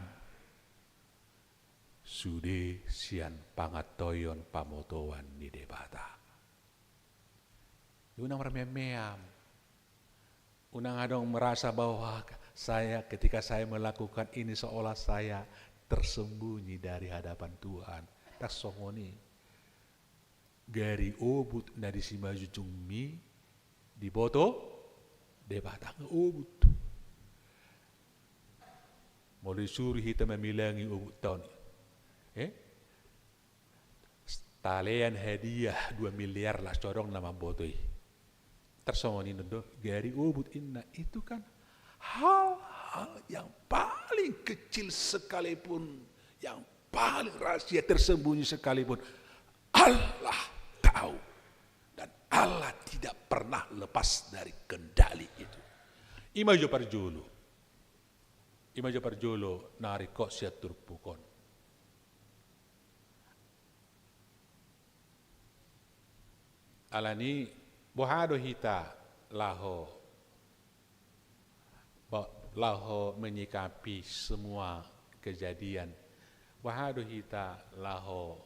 Sude sian pangatoyon pamotoan di debata. Unang memeam. Unang adong merasa bahwa ketika saya melakukan ini seolah saya tersembunyi dari hadapan Tuhan. Tak songoni. Gari obut na disimaju jungmi di boto debatang obut. Mau disuruh kita memilangi obut tahun. Talian hadiah 2 miliar lah corong nama botoi. Tersongoni nendo gari obut inna itu kan hal-hal yang paling kecil sekalipun, yang paling rahasia tersembunyi sekalipun, Allah tahu dan Allah tidak pernah lepas dari kendali itu. Imajo parjolo nari kok siatur pukon. Alani bohado hita laho menyikapi semua kejadian. Wahado hita laho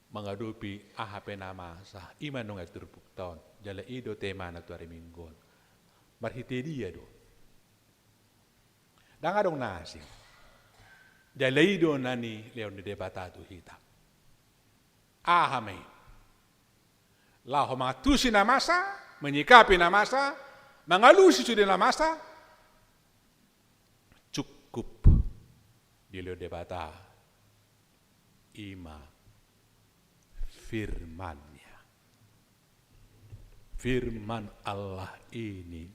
menghadapi nama sah iman nung atur bukton jala ido tema na tuari minggon marhite dia do danga dong nasi jala ido nani leon de debatatu hita ahame laho matusi na masa menyikapi na masa mengalusi sudah na masa cukup di leo debata ima firman Allah ini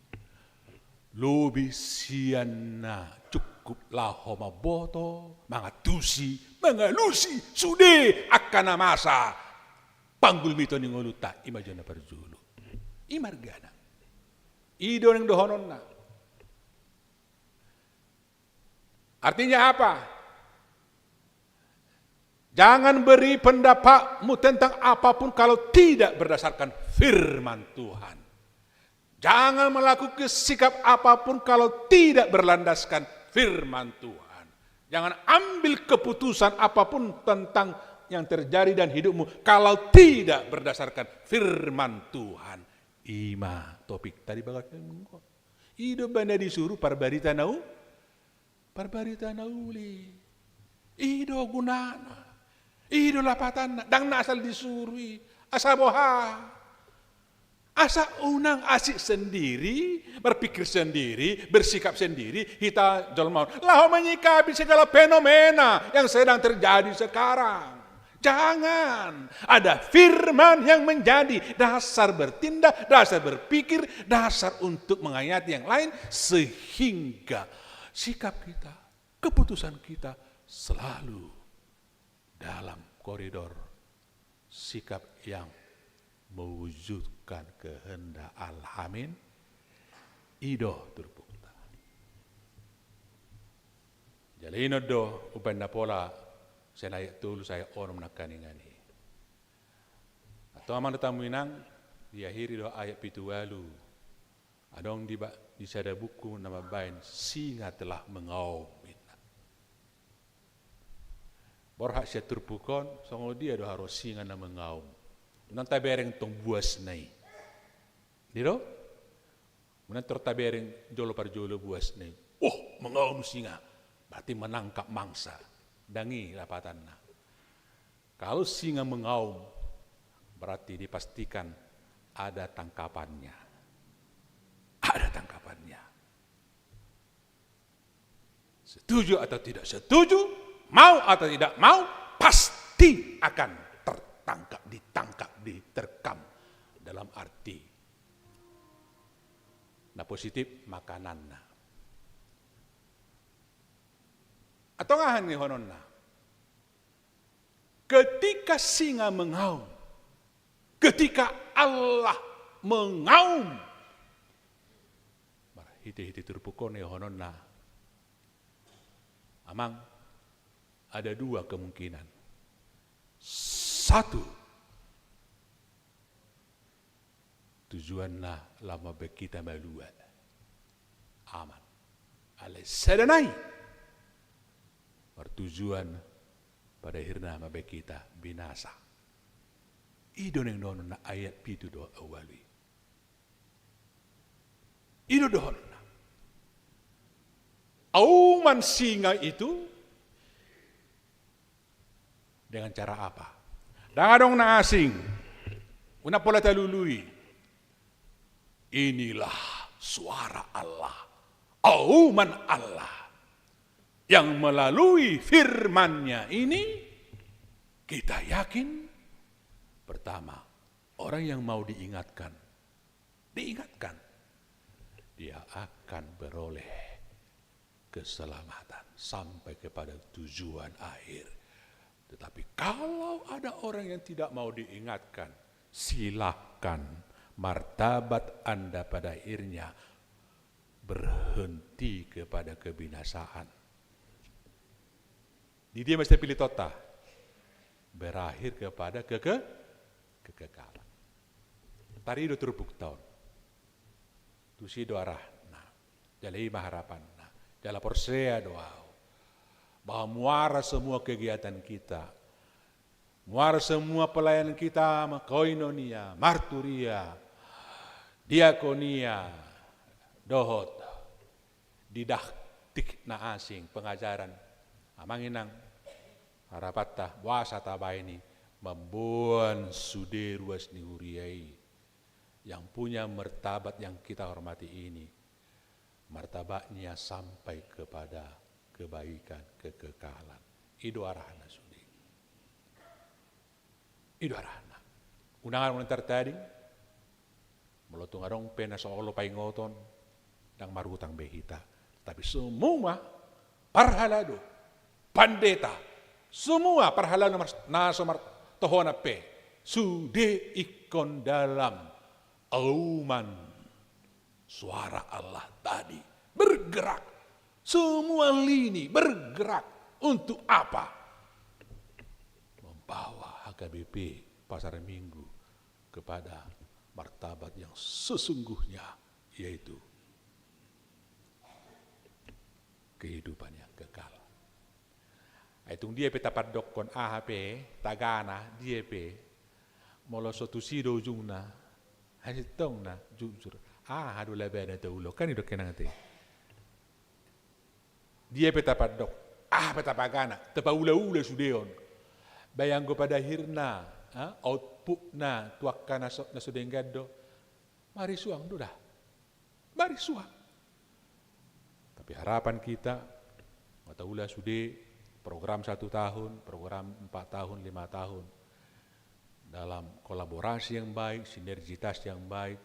Lobi siana cukup laho maboto, mangatusi, mangalusi, sude akan masa. Panggul mito ni ngoluta, imajana parjulu. Imargana. Ido ng dohonon na. Artinya apa? Jangan beri pendapatmu tentang apapun kalau tidak berdasarkan firman Tuhan. Jangan melakukan sikap apapun kalau tidak berlandaskan firman Tuhan. Jangan ambil keputusan apapun tentang yang terjadi dan hidupmu kalau tidak berdasarkan firman Tuhan. Ima topik tadi bagaimana? Hidup banda disuruh parbarita nauli. Ido gunana. Ido lapatan. Dang asal disuruh. Asa boha. Asa unang asik sendiri, berpikir sendiri, bersikap sendiri, kita jolmaun. Lalu menyikapi segala fenomena yang sedang terjadi sekarang. Jangan. Ada firman yang menjadi dasar bertindak, dasar berpikir, dasar untuk menghayati yang lain. Sehingga sikap kita, keputusan kita selalu dalam koridor sikap yang mewujudkan kehendak Allah. Amin. Ido terpukta. Jalino do upenda pola saya tulu saya orang nakaningani. Atau amang tamu inang diakhiri do ayat pitualu. Adong di sada buku nama bain singa telah mengaum. Borhak saya terpukon songo dia do harus singa na mengaum. Nanti bereng tong buas nai. Diro? Nanti tertabereng jolo par jolo buas nai. Oh, mengaum singa. Berarti menangkap mangsa. Dangi lapatanna. Kalau singa mengaum, berarti dipastikan ada tangkapannya. Ada tangkapannya. Setuju atau tidak setuju, mau atau tidak mau, pasti akan ditangkap, diterkam dalam arti nah positif makananna atau ngahan ni hononna ketika singa mengaum, ketika Allah mengaum, hiti-hiti terpukon ni hononna amang ada dua kemungkinan. Satu, tujuanlah lama kita malua aman. Alai sadanai bertujuan pada akhirnya mabe kita binasa. Ido neng dono na ayat pitu do awali. Ido dono na. Auman singa itu dengan cara apa? Dadong na asing, una pola talului. Inilah suara Allah, auman Allah, yang melalui firman-Nya ini kita yakin pertama orang yang mau diingatkan, dia akan beroleh keselamatan sampai kepada tujuan akhir. Tetapi kalau ada orang yang tidak mau diingatkan, silakan martabat Anda pada akhirnya berhenti kepada kebinasaan. Di dia mesti pilih tota, berakhir kepada kekekalan. Tari do turpuk tahun, tusi do arah, nah, jalai harapan, nah, jala porsea doa. Bahwa muara semua kegiatan kita, muara semua pelayanan kita, koinonia, marturia, diakonia, dohot, didaktik na asing, pengajaran, amanginang, harapatah, wasa tabay ini, membuan sude ruas nihuriai, yang punya martabat yang kita hormati ini, martabatnya sampai kepada kebaikan, kekekalan. Ido arahna sudi. Ido arahna. Unangan menentar tadi, melotung arong pena soolo paingoton, dan marutang behita. Tapi semua parhalado, pandeta, semua parhalado na somar tohona pe, sude ikon dalam auman suara Allah tadi bergerak. Semua lini bergerak untuk apa? Membawa HKBP Pasar Minggu kepada martabat yang sesungguhnya, yaitu kehidupan yang kekal. Aitung dia petapat dokon AHP, tagana, dia pe, molo sotu sido ujungna, hasitong na, jujur, hadu lebena teulo, kan itu kenang te. Dia petapat dok, petapagana, tepa ula-ula sudeon, bayang go pada hirna, output na, tuakka na sudenggado, mari suang dudah, mari suang. Tapi harapan kita, mata ula sude, program 1 tahun, program 4 tahun, 5 tahun, dalam kolaborasi yang baik, sinergitas yang baik,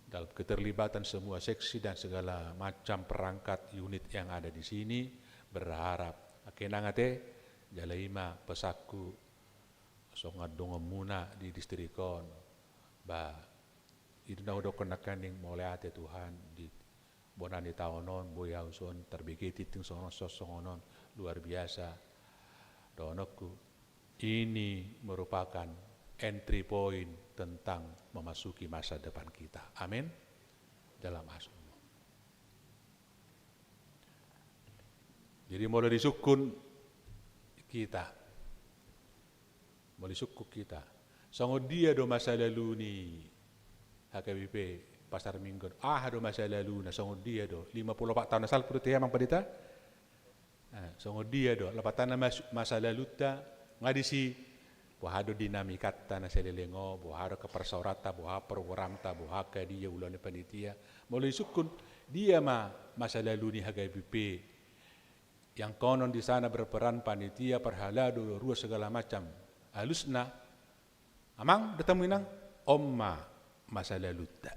dalam keterlibatan semua seksi dan segala macam perangkat unit yang ada di sini, berharap akenangate jalaima pesaku songat dongom muna di distrikon ba iduna udokon nakaning mulai ate Tuhan di bonani taonon boya uson terbegeti ting songonon luar biasa. Donokku, ini merupakan entry point tentang memasuki masa depan kita. Amin. Dalam asumsi. Jadi mulai disukun kita. Mulai sukuk kita. Sango dia do masa lalu ni HKBP Pasar Minggu. Do masa lalu na sango dia do 54 tahun asal perut ya mang padita. Sango dia do lapatan masa lalu ta ngadisi buhado dinamikata na selelengo, buhado kepersaurata, buha program ta, buha ka dia ulan panitia. Mulai sukun dia masa lalu ni HKBP yang konon di sana berperan panitia perhalado ruas segala macam. Halusna amang datamu inang omma masa lalu ta.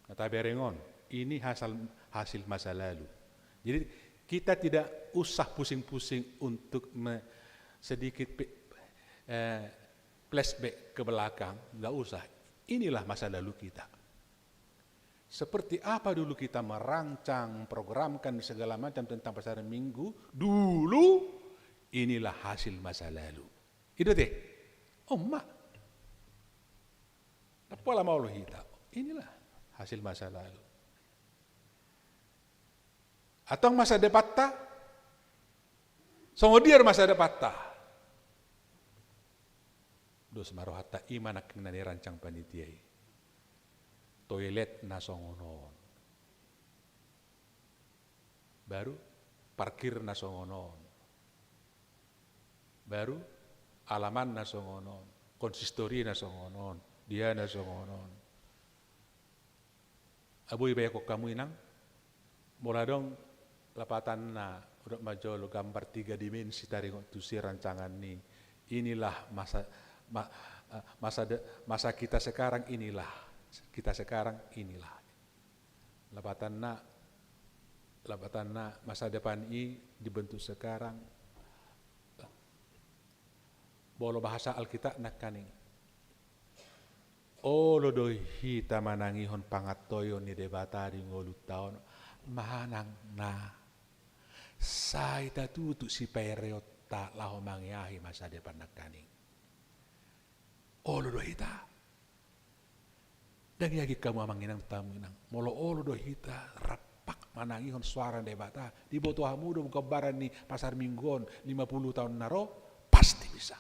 Kata berengon, ini hasil masa lalu. Jadi kita tidak usah pusing-pusing untuk sedikit flashback ke belakang, nggak usah. Inilah masa lalu kita. Seperti apa dulu kita merancang, programkan segala macam tentang Pasar Minggu, dulu inilah hasil masa lalu. Itu deh. Mak. Apalah mau lo hita. Inilah hasil masa lalu. Atau masa depan ta? Songodir masa depan ta? Dos marohata iman aking nani rancang panitia. Toilet na songonon. Baru parkir na songonon. Baru alaman na songonon. Konsistori na songonon. Dia na songonon. Abu ibaya ko kamu inang. Mula dong lapatan na udah majolo gambar 3 dimensi tadi tusi rancangan ni. Inilah masa kita sekarang, inilah kita sekarang, inilah lapatan na masa depan ini dibentuk sekarang. Bolo bahasa Alkitab nak kaning. Olo doi hita manangihon pangatoyo ni debata di ngolut taon manang na sai tatutu si pereota laho mangyahi masa depan nak kaning. Olo doi hita. Dan yagi kamu amanginang tamu inang. Molo olo doi hita rapak manangihon suara debata di boto hamudo mukabaran ni Pasar Mingguon 50 tahun naro pasti bisa.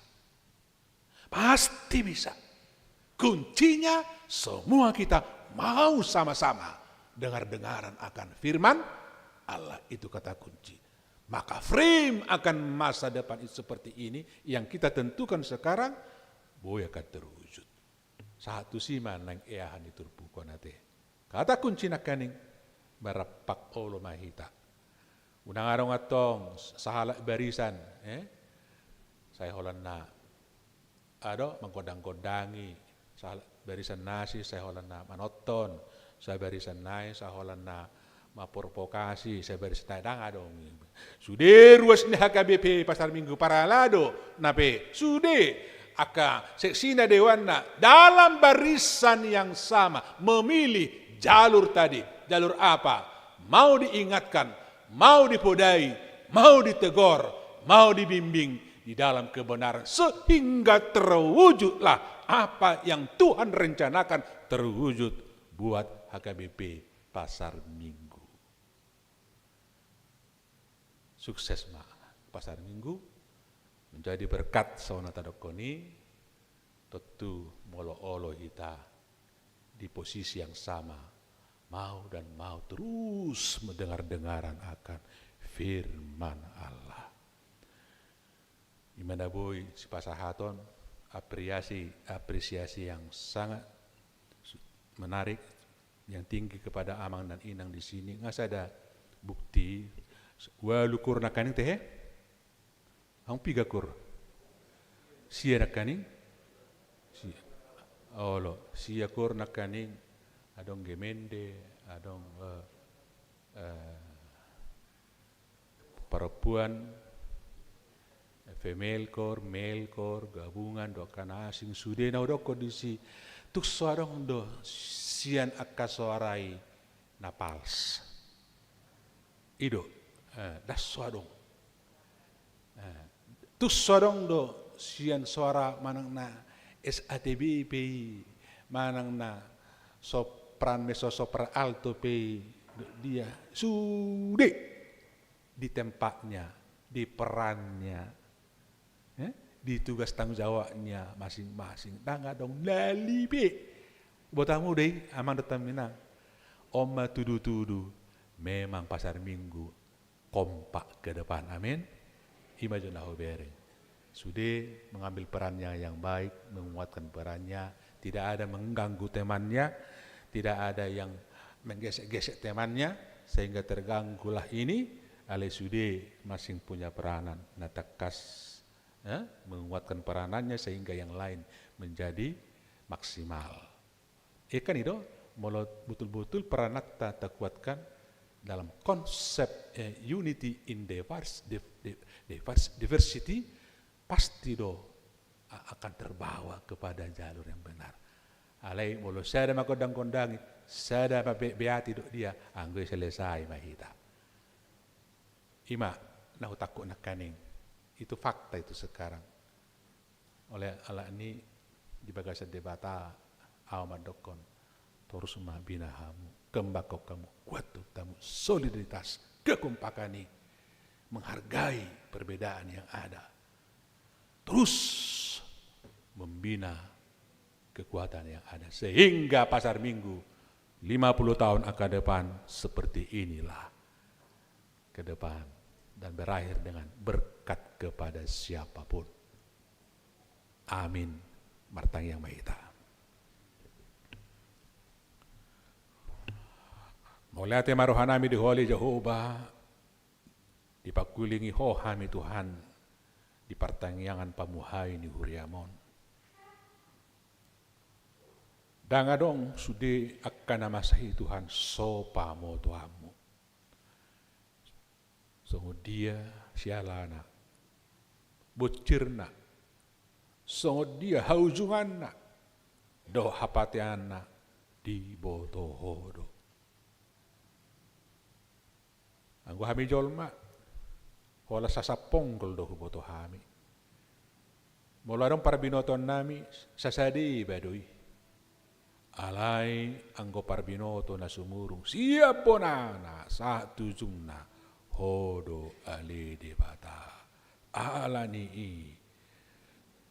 Pasti bisa. Kuncinya semua kita mau sama-sama dengar-dengaran akan firman Allah, itu kata kunci. Maka frame akan masa depan itu seperti ini yang kita tentukan sekarang boleh akan terwujud. Satu sih manang eahan itu bukan nate. Kata kunci nakaning barapak olo mahita. Unang arong atong sahala barisan, saya holan na ado mengkodang-kodangi barisan nasi saya holan na manoton Sa barisan nai sa holan na maprovokasi sa barisan nai dong. Sudah ruas ni HKBP Pasar Minggu Paralado nape sudah aka seksina dewan na dalam barisan yang sama memilih jalur tadi. Jalur apa? Mau diingatkan, mau dipodai, mau ditegur, mau dibimbing di dalam kebenaran sehingga terwujudlah apa yang Tuhan rencanakan terwujud buat HKBP Pasar Minggu. Sukses mak Pasar Minggu menjadi berkat saunata dokoni tentu molo-olo kita di posisi yang sama mau terus mendengar-dengaran akan firman Allah. Gimana boy si pasahaton apresiasi yang sangat menarik yang tinggi kepada Amang dan Inang di sini. Nggak ada bukti walukur nakaning teh ang pigakur siya nakaning siya kur nakaning adong gemende adong perempuan female core, male core, gabungan dokan asing sudah na udah kondisi tuk suarong do sian akasuarai napals ido das suarong tuk suarong do sian suara manang na SATB manang na sopran meso sopran alto dia sudah di tempatnya di perannya di tugas tanggung jawabnya masing-masing. Nggak dong lalibe. Botamu deh, amang datang minang. Oma tudu-tudu. Memang Pasar Minggu kompak ke depan. Amin. Imajunlah bereng. Sudah mengambil perannya yang baik, menguatkan perannya. Tidak ada mengganggu temannya. Tidak ada yang menggesek-gesek temannya. Sehingga terganggulah ini. Ale sudah masing punya peranan. Natakas menguatkan peranannya sehingga yang lain menjadi maksimal. Kan itu, mulut betul-betul peranan kita kuatkan dalam konsep unity in diversity, pasti akan terbawa kepada jalur yang benar. Alai mulut saya ada makondang-kondangi, saya ada beati dia, anggo selesai mahita. Ima, nahu takut nak kaning. Itu fakta itu sekarang. Oleh ala ini di bagasan debata awam dokon terus bina hamu kembakau kamu kuat tamu solidaritas kekompakan ini menghargai perbedaan yang ada terus membina kekuatan yang ada sehingga Pasar Minggu 50 tahun akan depan seperti inilah ke depan dan berakhir dengan berkat kepada siapapun. Amin. Martang yang mahita. Mulai tema rohanami di holi Jehovah, dipakulingi hohami Tuhan, di pertangyangan pamuhai ni huriamon. Dangadong sudi akan namasahi Tuhan sopamo Tuhanmu. Songo dia sialana, bocirna, songo dia haujunganna, do hapatiana di botohodo. Anggo hami jolma, hola sasapongkol do boto hami. Mularong para binoton nami sasadi badui. Alai anggo parbinoto na sumurung siap bonana saat tujungna. Hodo ali di bata alani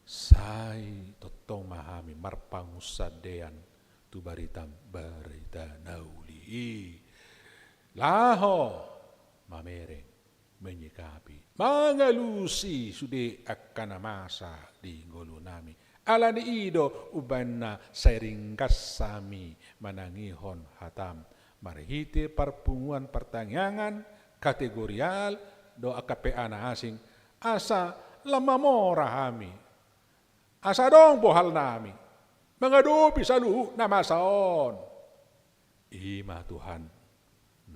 sai totong mahami marpangusadean tu baritam barita nauli laho mamereng menyikapi mangalusi sude akan masa di golunami alani ido ubanna sairingkasami manangihon hatam marhite parpunguan pertanyaan kategorial do AKPA na asing asa lamamora hami asa dong bohal nami mengadupi saluhu na masaon Ima Tuhan,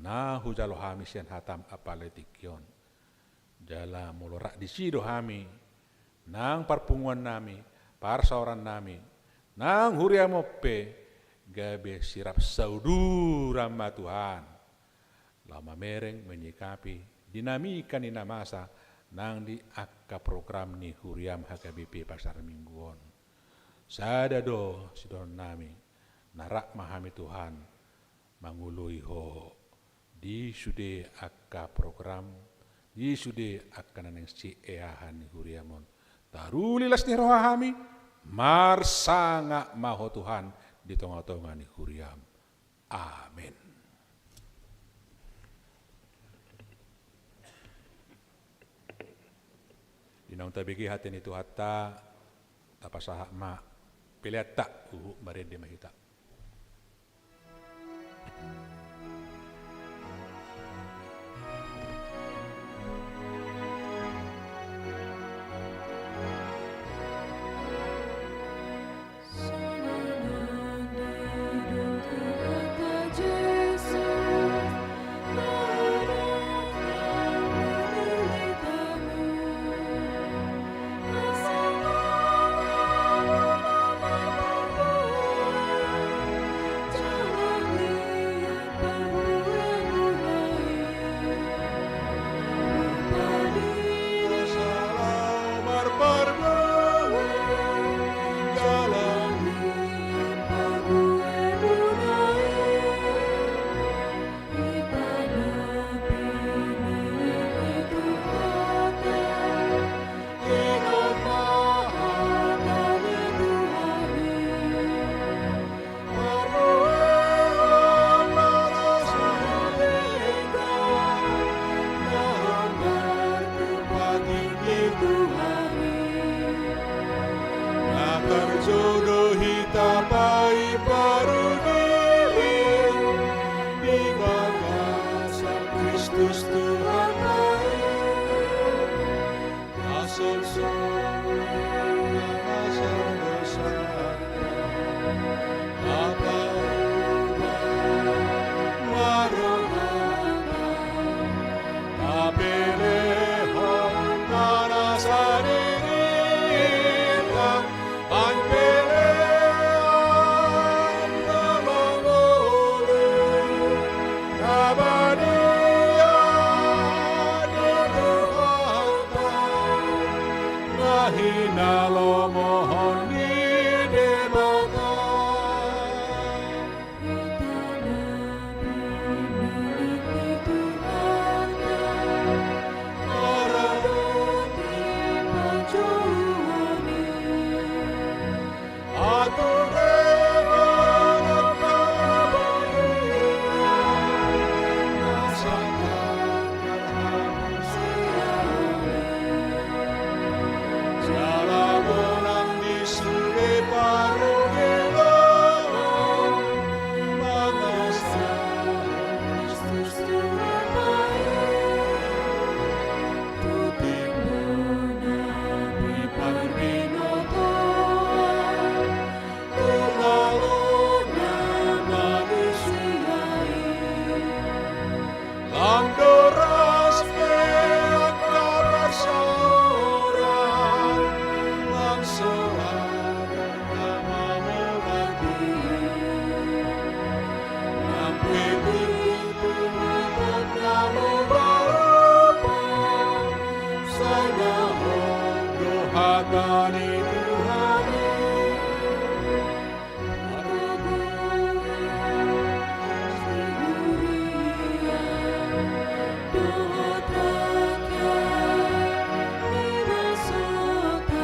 na hujalo hami sian hatam apaletikyon. Jala mulorak di sido hami, nang parpunguan nami, parsauran nami, nang huriamope, gabe sirap sauduram ma Tuhan. Lama mereng menyikapi dinamika ni namasa nang di akka program ni huriam HKBP Pasar Mingguon. Sadado sidon nami, narak mahami Tuhan, mangului ho di sude akka program di sude akka naneng si eahan ni huriamon tarulilas ni rohami marsanga maho Tuhan di tonga-tonga ni huriam. Amin. Dinong tabigi hati ni Tuhata tapasahak ma pilihat tak barin di mahita.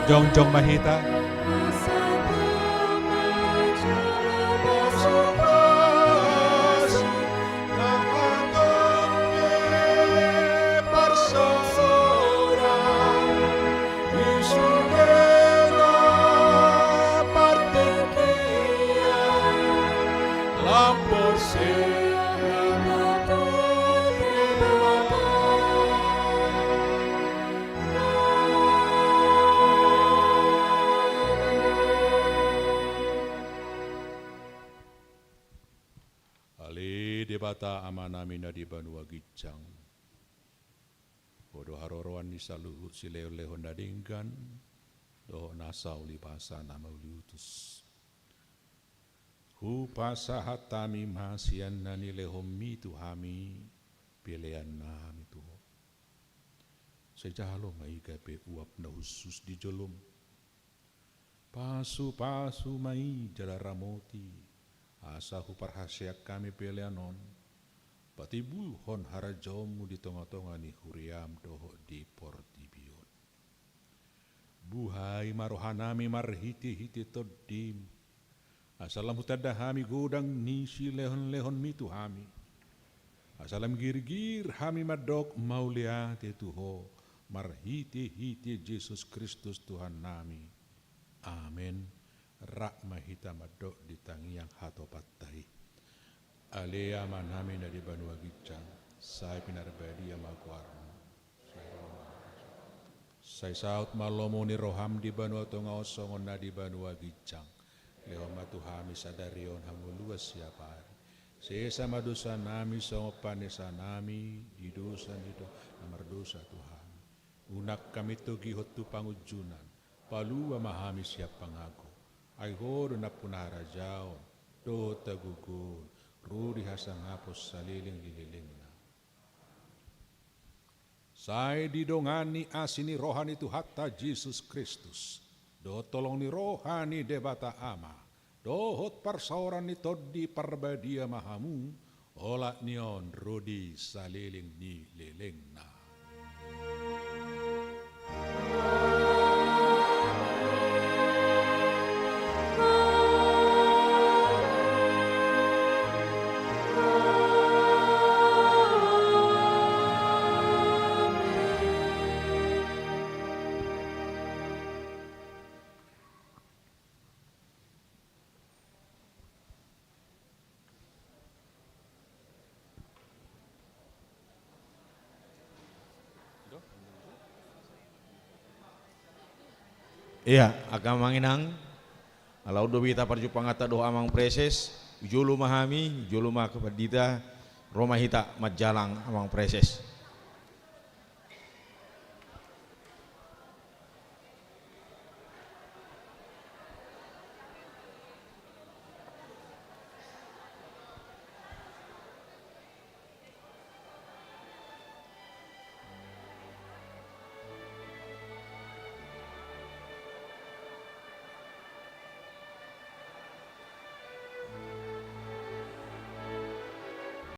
Jongjong Mahita. bata amanami na di banua gijang. Bodo haroroan ni saluhut si leo-leo nadinggan, doho nasa uli basa nama uli utus. Hu pasa hatami masian nani lehomi tuhami, pilihan nami tuho. Sejalo mai gape uap na husus di jolom. Pasu-pasu mai jala ramoti, asa hu parhasiak kami pilihanon. Patibul hon harajomu di tonga-tonga ni huriam doho di portibion. Buhai marohanami marhiti-hiti todim. Asalam hutadahami godang nisi lehon-lehon mitu hami. Asalam gir-gir hami madok mauliate tuho. Marhiti-hiti Yesus Kristus Tuhan nami. Amin. Rakma hita madok di tangiang hatopatai. Alea manami na di banua gicang, sai pinarbadi amakuarmu. Sai saut malomo ni roham di banua tonga osongon na di banua gicang. Leo matuhami sadarion hamuluas siapari. Sesa madosa nami songo panesa nami, di dosa itu namar dosa Tuhan. Unak kami togi hotu pangujunan, palua mahami siap pangaku. Aihodo na punara jaon, do tagugun. Rudi hasang hapos saliling-liling na. Sai didongani asini rohani tu hatta Yesus Kristus. Do tolong ni rohani debata ama. Do hot parsauran ni todi parbadia mahamu. Ola nion rudi saliling ni liling na. Iya, agama manginang. Alau do bita parjupangata doa amang preses, julu mahami, julu mah kepadita, Roma hita majalang amang preses.